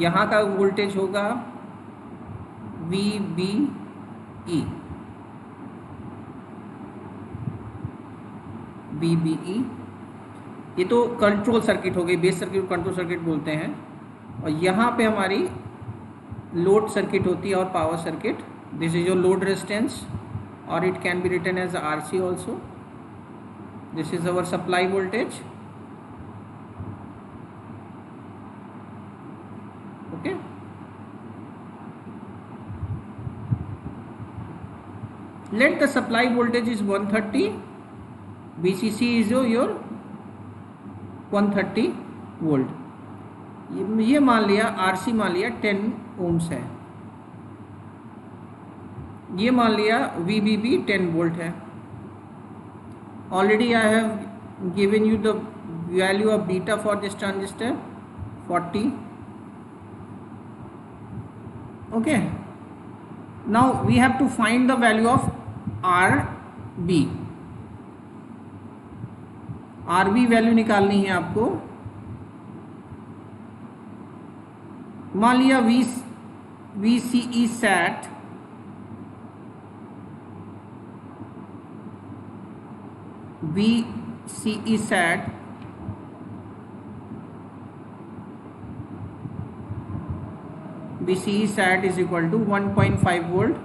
यहाँ का voltage होगा VBE, ये तो control circuit हो गई, base circuit को control circuit बोलते हैं। और यहाँ पे हमारी लोड सर्किट होती है और power circuit. This is your load resistance, or it can be written as RC also. This is our supply voltage. Okay. Let the supply voltage is 130. VCC is your 130 volt. ये मान लिया RC मान लिया 10 ohms है, ये मान लिया VBB 10 volt है। Already I have given you the value of beta for this transistor 40। Okay, now we have to find the value of RB। RB value निकालनी है आपको। मान लिया VCE sat VCE sat is equal to 1.5 volt,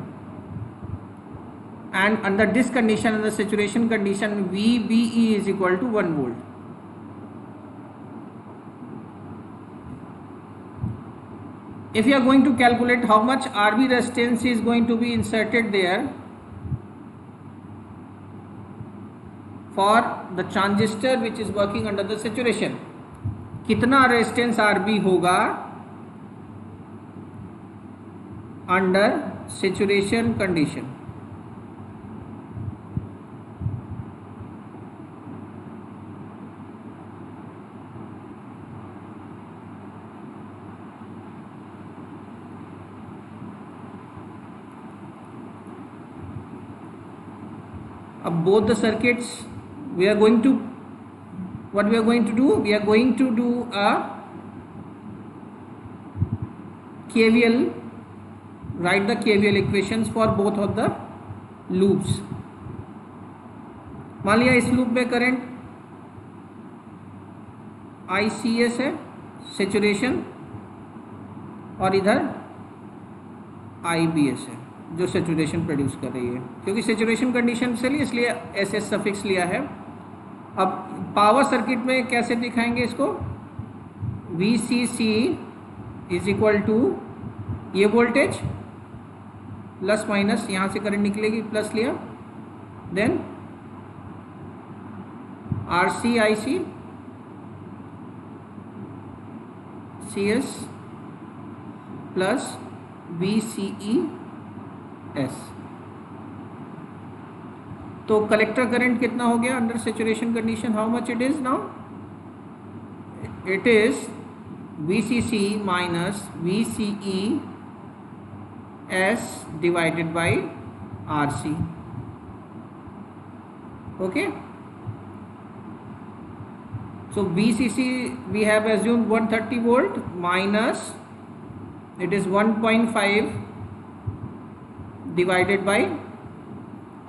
and under this condition, under saturation condition, VBE is equal to 1 volt. If you are going to calculate how much RB resistance is going to be inserted there for the transistor which is working under the saturation, कितना resistance RB होगा under saturation condition. अब both the circuits we are going to, what we are going to do, we are going to do a KVL, write the KVL equations for both of the loops। मान लिया इस loop में current ICS है saturation, और इधर IBS है जो saturation produce कर रही है, क्योंकि सेचुरेशन कंडीशन से लिए इसलिए SS सफिक्स लिया है। अब पावर सर्किट में कैसे दिखाएंगे इसको, VCC इज इक्वल टू ये वोल्टेज प्लस माइनस, यहाँ से करंट निकलेगी, प्लस लिया, then RC IC CS plus VCE S। तो कलेक्टर करंट कितना हो गया under saturation condition, how much it is now, it is VCC minus VCE S divided by RC। ओके, so VCC we have assumed 130 volt minus it is 1.5 divided by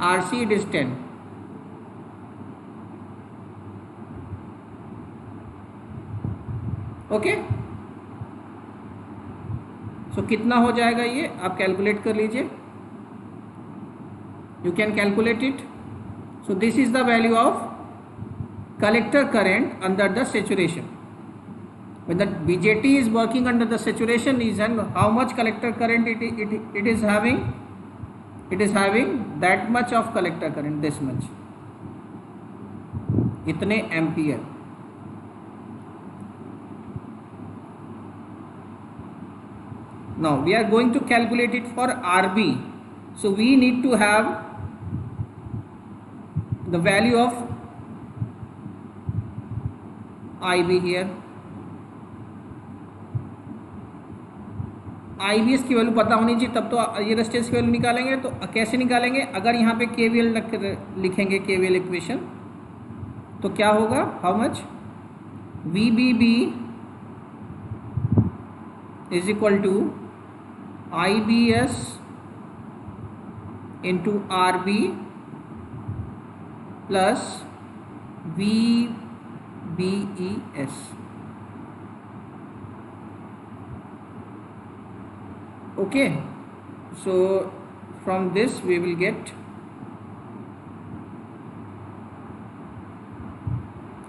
RC, it is 10। Okay, सो कितना हो जाएगा ये आप calculate कर लीजिए, you can calculate it. So this is the value of collector current under the saturation when the BJT is working under the saturation is, and how much collector current it is having, it is having that much of collector current, this much। इतने ampere. Now we are going to calculate it for RB. So we need to have the value of IB here. IBS की value पता होनी चाहिए, तब तो ये resistance की value निकालेंगे। तो कैसे निकालेंगे? अगर यहाँ पे KVL लिखेंगे, KVL इक्वेशन, तो क्या होगा? How much? VBB is equal to IBS into RB plus VBES। Okay, so from this we will get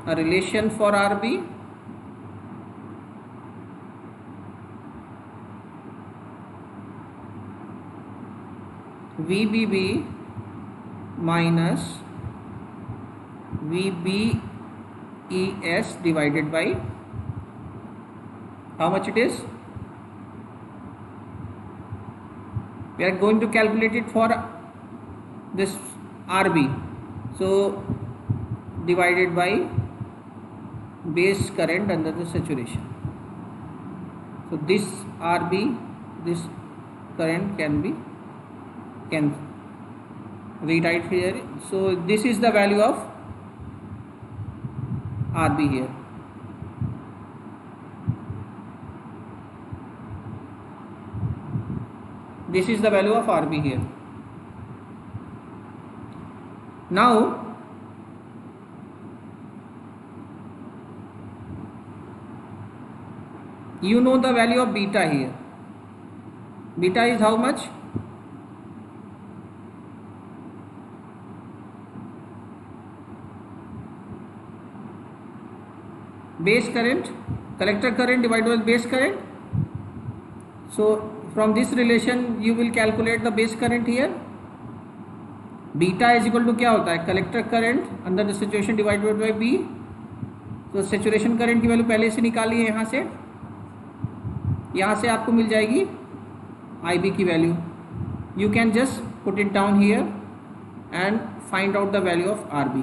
a relation for RB VBB minus VBES divided by how much it is? We are going to calculate it for this RB. So divided by base current under the saturation. So this RB, this current can rewrite here. So this is the value of RB here. This is the value of RB here. Now you know the value of beta here. Beta is how much? Base current, collector current divided by base current. So from this relation you will calculate the base current here. Beta is equal to क्या होता है? Collector current under the saturation divided by B। तो saturation current की value पहले से निकाली है, यहाँ से आपको मिल जाएगी IB की value. You can just put it down here and find out the value of RB।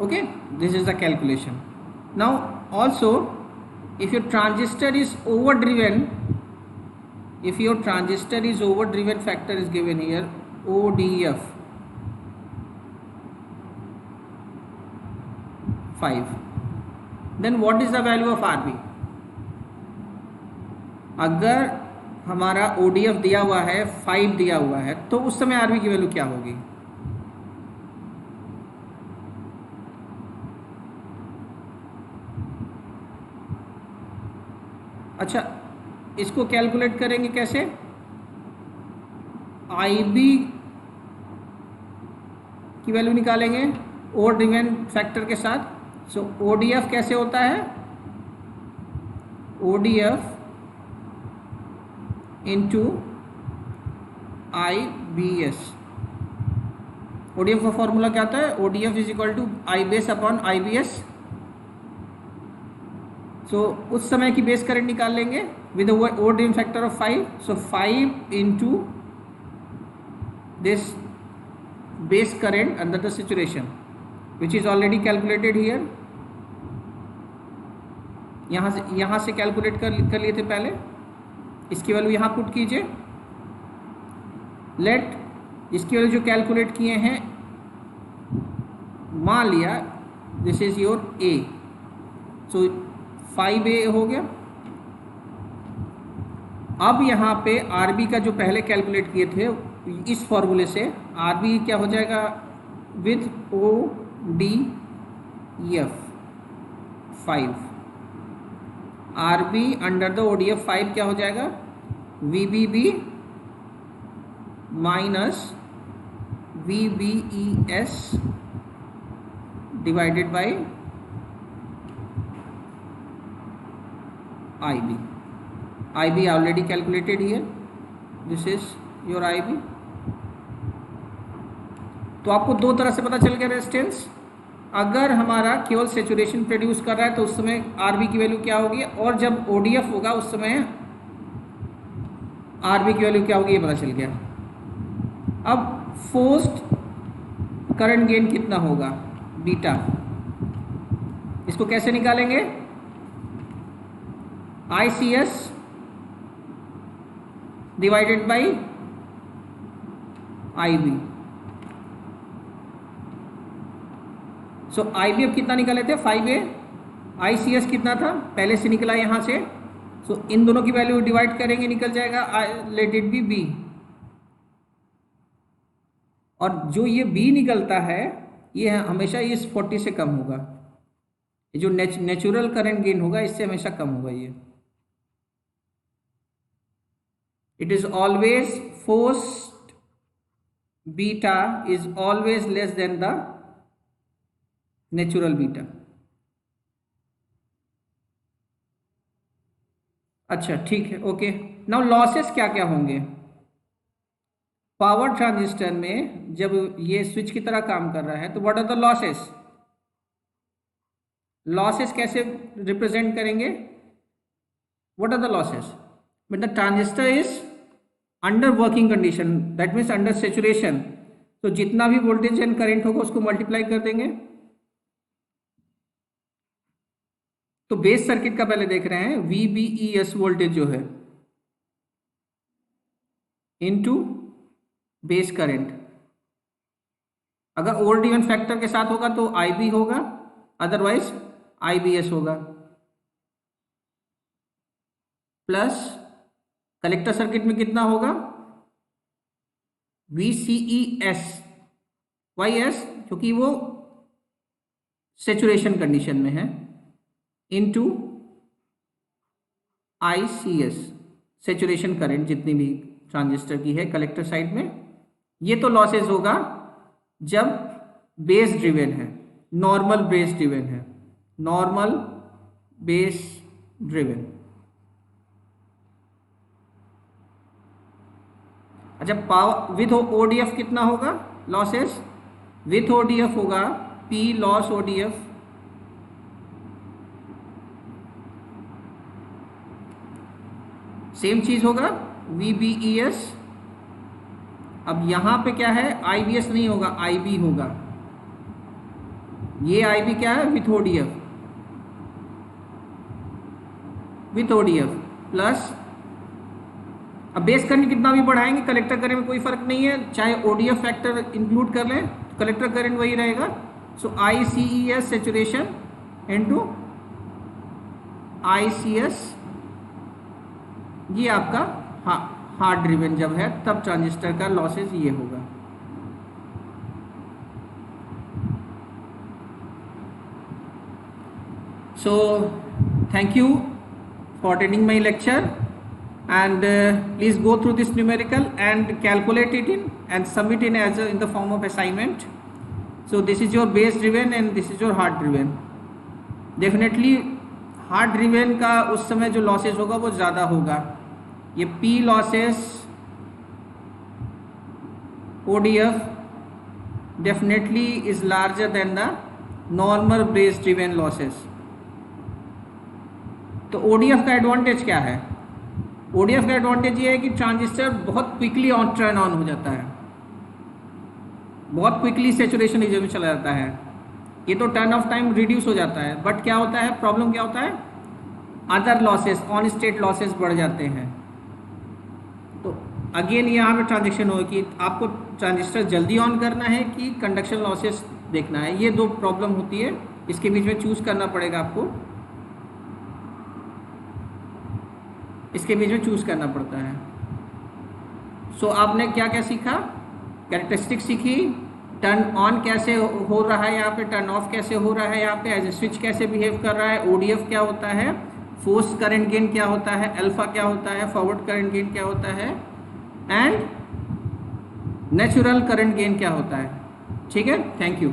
Okay, this is the calculation. Now also, if your transistor is overdriven, factor is given here, ODF 5, then what is the value of RB? अगर हमारा ODF दिया हुआ है 5 दिया हुआ है, तो उस समय RB की वैल्यू क्या होगी? अच्छा, इसको कैलकुलेट करेंगे कैसे? IB की वैल्यू निकालेंगे ओवर ड्रिवन फैक्टर के साथ। सो ODF कैसे होता है? ODF into IBS। ODF का फॉर्मूला क्या आता है? ODF is equal to I base upon IBS। So उस समय की बेस करंट निकाल लेंगे with over driven factor of 5। So 5 into this base current under the saturation which is already calculated here. यहाँ से कैलकुलेट कर लिए थे पहले। इसकी वैल्यू यहाँ पुट कीजिए। लेट इसकी वैल्यू जो कैलकुलेट किए हैं, मान लिया this is your A। So 5A हो गया। अब यहाँ पे RB का जो पहले कैलकुलेट किए थे इस फॉर्मूले से RB क्या हो जाएगा? With ODF 5, RB under the ODF 5 क्या हो जाएगा? VBB minus VBES divided by IB already calculated here. This is your IB. तो आपको दो तरह से पता चल गया रेजिस्टेंस। अगर हमारा केवल सेचुरेशन प्रोड्यूस कर रहा है तो उस समय आरबी की वैल्यू क्या होगी, और जब ओडीएफ होगा उस समय आरबी की वैल्यू क्या होगी, ये पता चल गया। अब फोर्स्ड करंट गेन कितना होगा, बीटा, इसको कैसे निकालेंगे, ICS divided by IB। So IB अब कितना निकाले थे 5A, ICS कितना था पहले से निकला यहां से, सो इन दोनों की वैल्यू डिवाइड करेंगे, निकल जाएगा लेट इट बी B। और जो ये B निकलता है ये हमेशा इस 40 से कम होगा, ये जो नेचुरल करंट गेन होगा इससे हमेशा कम होगा ये। It is always forced beta is always less than the natural beta. अच्छा ठीक है, ओके। नाउ लॉसेस क्या क्या होंगे पावर ट्रांजिस्टर में जब ये स्विच की तरह काम कर रहा है, तो what are the losses, losses कैसे रिप्रेजेंट करेंगे, what are the losses, when the transistor is under working condition, that means under saturation, तो जितना भी वोल्टेज एंड करंट होगा उसको मल्टीप्लाई कर देंगे। तो बेस सर्किट का पहले देख रहे हैं, VBES वोल्टेज जो है इनटू बेस करंट, अगर ओड इवन फैक्टर के साथ होगा तो IB होगा, अदरवाइज IBS होगा, प्लस कलेक्टर सर्किट में कितना होगा VCES, YS क्योंकि वो सेचुरेशन कंडीशन में है, इनटू ICS सेचुरेशन करंट जितनी भी ट्रांजिस्टर की है कलेक्टर साइड में। ये तो लॉसेस होगा जब बेस ड्रिवन है, नॉर्मल बेस ड्रिवन है, नॉर्मल बेस ड्रिवन। अच्छा पावर विथ ODF कितना होगा लॉसेस, विथ ODF होगा P लॉस ODF, सेम चीज होगा VBES। अब यहां पे क्या है IBS नहीं होगा, IB होगा, ये IB क्या है with ODF, with ODF plus, अब बेस करंट कितना भी बढ़ाएंगे कलेक्टर करंट में कोई फर्क नहीं है, चाहे ODF फैक्टर इंक्लूड कर लें कलेक्टर करंट वही रहेगा। सो ICES सेचुरेशन इनटू ICS, ये आपका हार्ड ड्रिवन जब है तब ट्रांजिस्टर का लॉसेज ये होगा। So thank you for attending my lecture and please go through this numerical and calculate it in and submit in as in the form of assignment. So this is your base driven and this is your hard driven. Definitely hard driven का उस समय जो losses होगा वो ज़्यादा होगा, ये P losses ODF definitely is larger than the normal base driven losses. तो ODF का एडवांटेज क्या है, ODF का एडवांटेज ये है कि ट्रांजिस्टर बहुत क्विकली ऑन टर्न ऑन हो जाता है, बहुत क्विकली सेचुरेशन रीजन में चला जाता है, ये तो टर्न ऑफ टाइम रिड्यूस हो जाता है। बट क्या होता है, प्रॉब्लम क्या होता है, other losses on state losses बढ़ जाते हैं। तो अगेन यहाँ पे ट्रांजेक्शन हो कि आपको ट्रांजिस्टर जल्दी ऑन करना है कि कंडक्शन लॉसेस देखना है, ये दो प्रॉब्लम होती है, इसके बीच में चूज करना पड़ेगा आपको, इसके बीच में चूज करना पड़ता है। सो आपने क्या क्या सीखा, कैरेक्टरिस्टिक सीखी, टर्न ऑन कैसे हो रहा है यहाँ पे, टर्न ऑफ कैसे हो रहा है यहाँ पे, एज ए स्विच कैसे बिहेव कर रहा है, ODF क्या होता है, फोर्स करंट गेन क्या होता है, अल्फा क्या होता है, फॉरवर्ड करंट गेन क्या होता है, एंड नेचुरल करंट गेन क्या होता है। ठीक है, थैंक यू।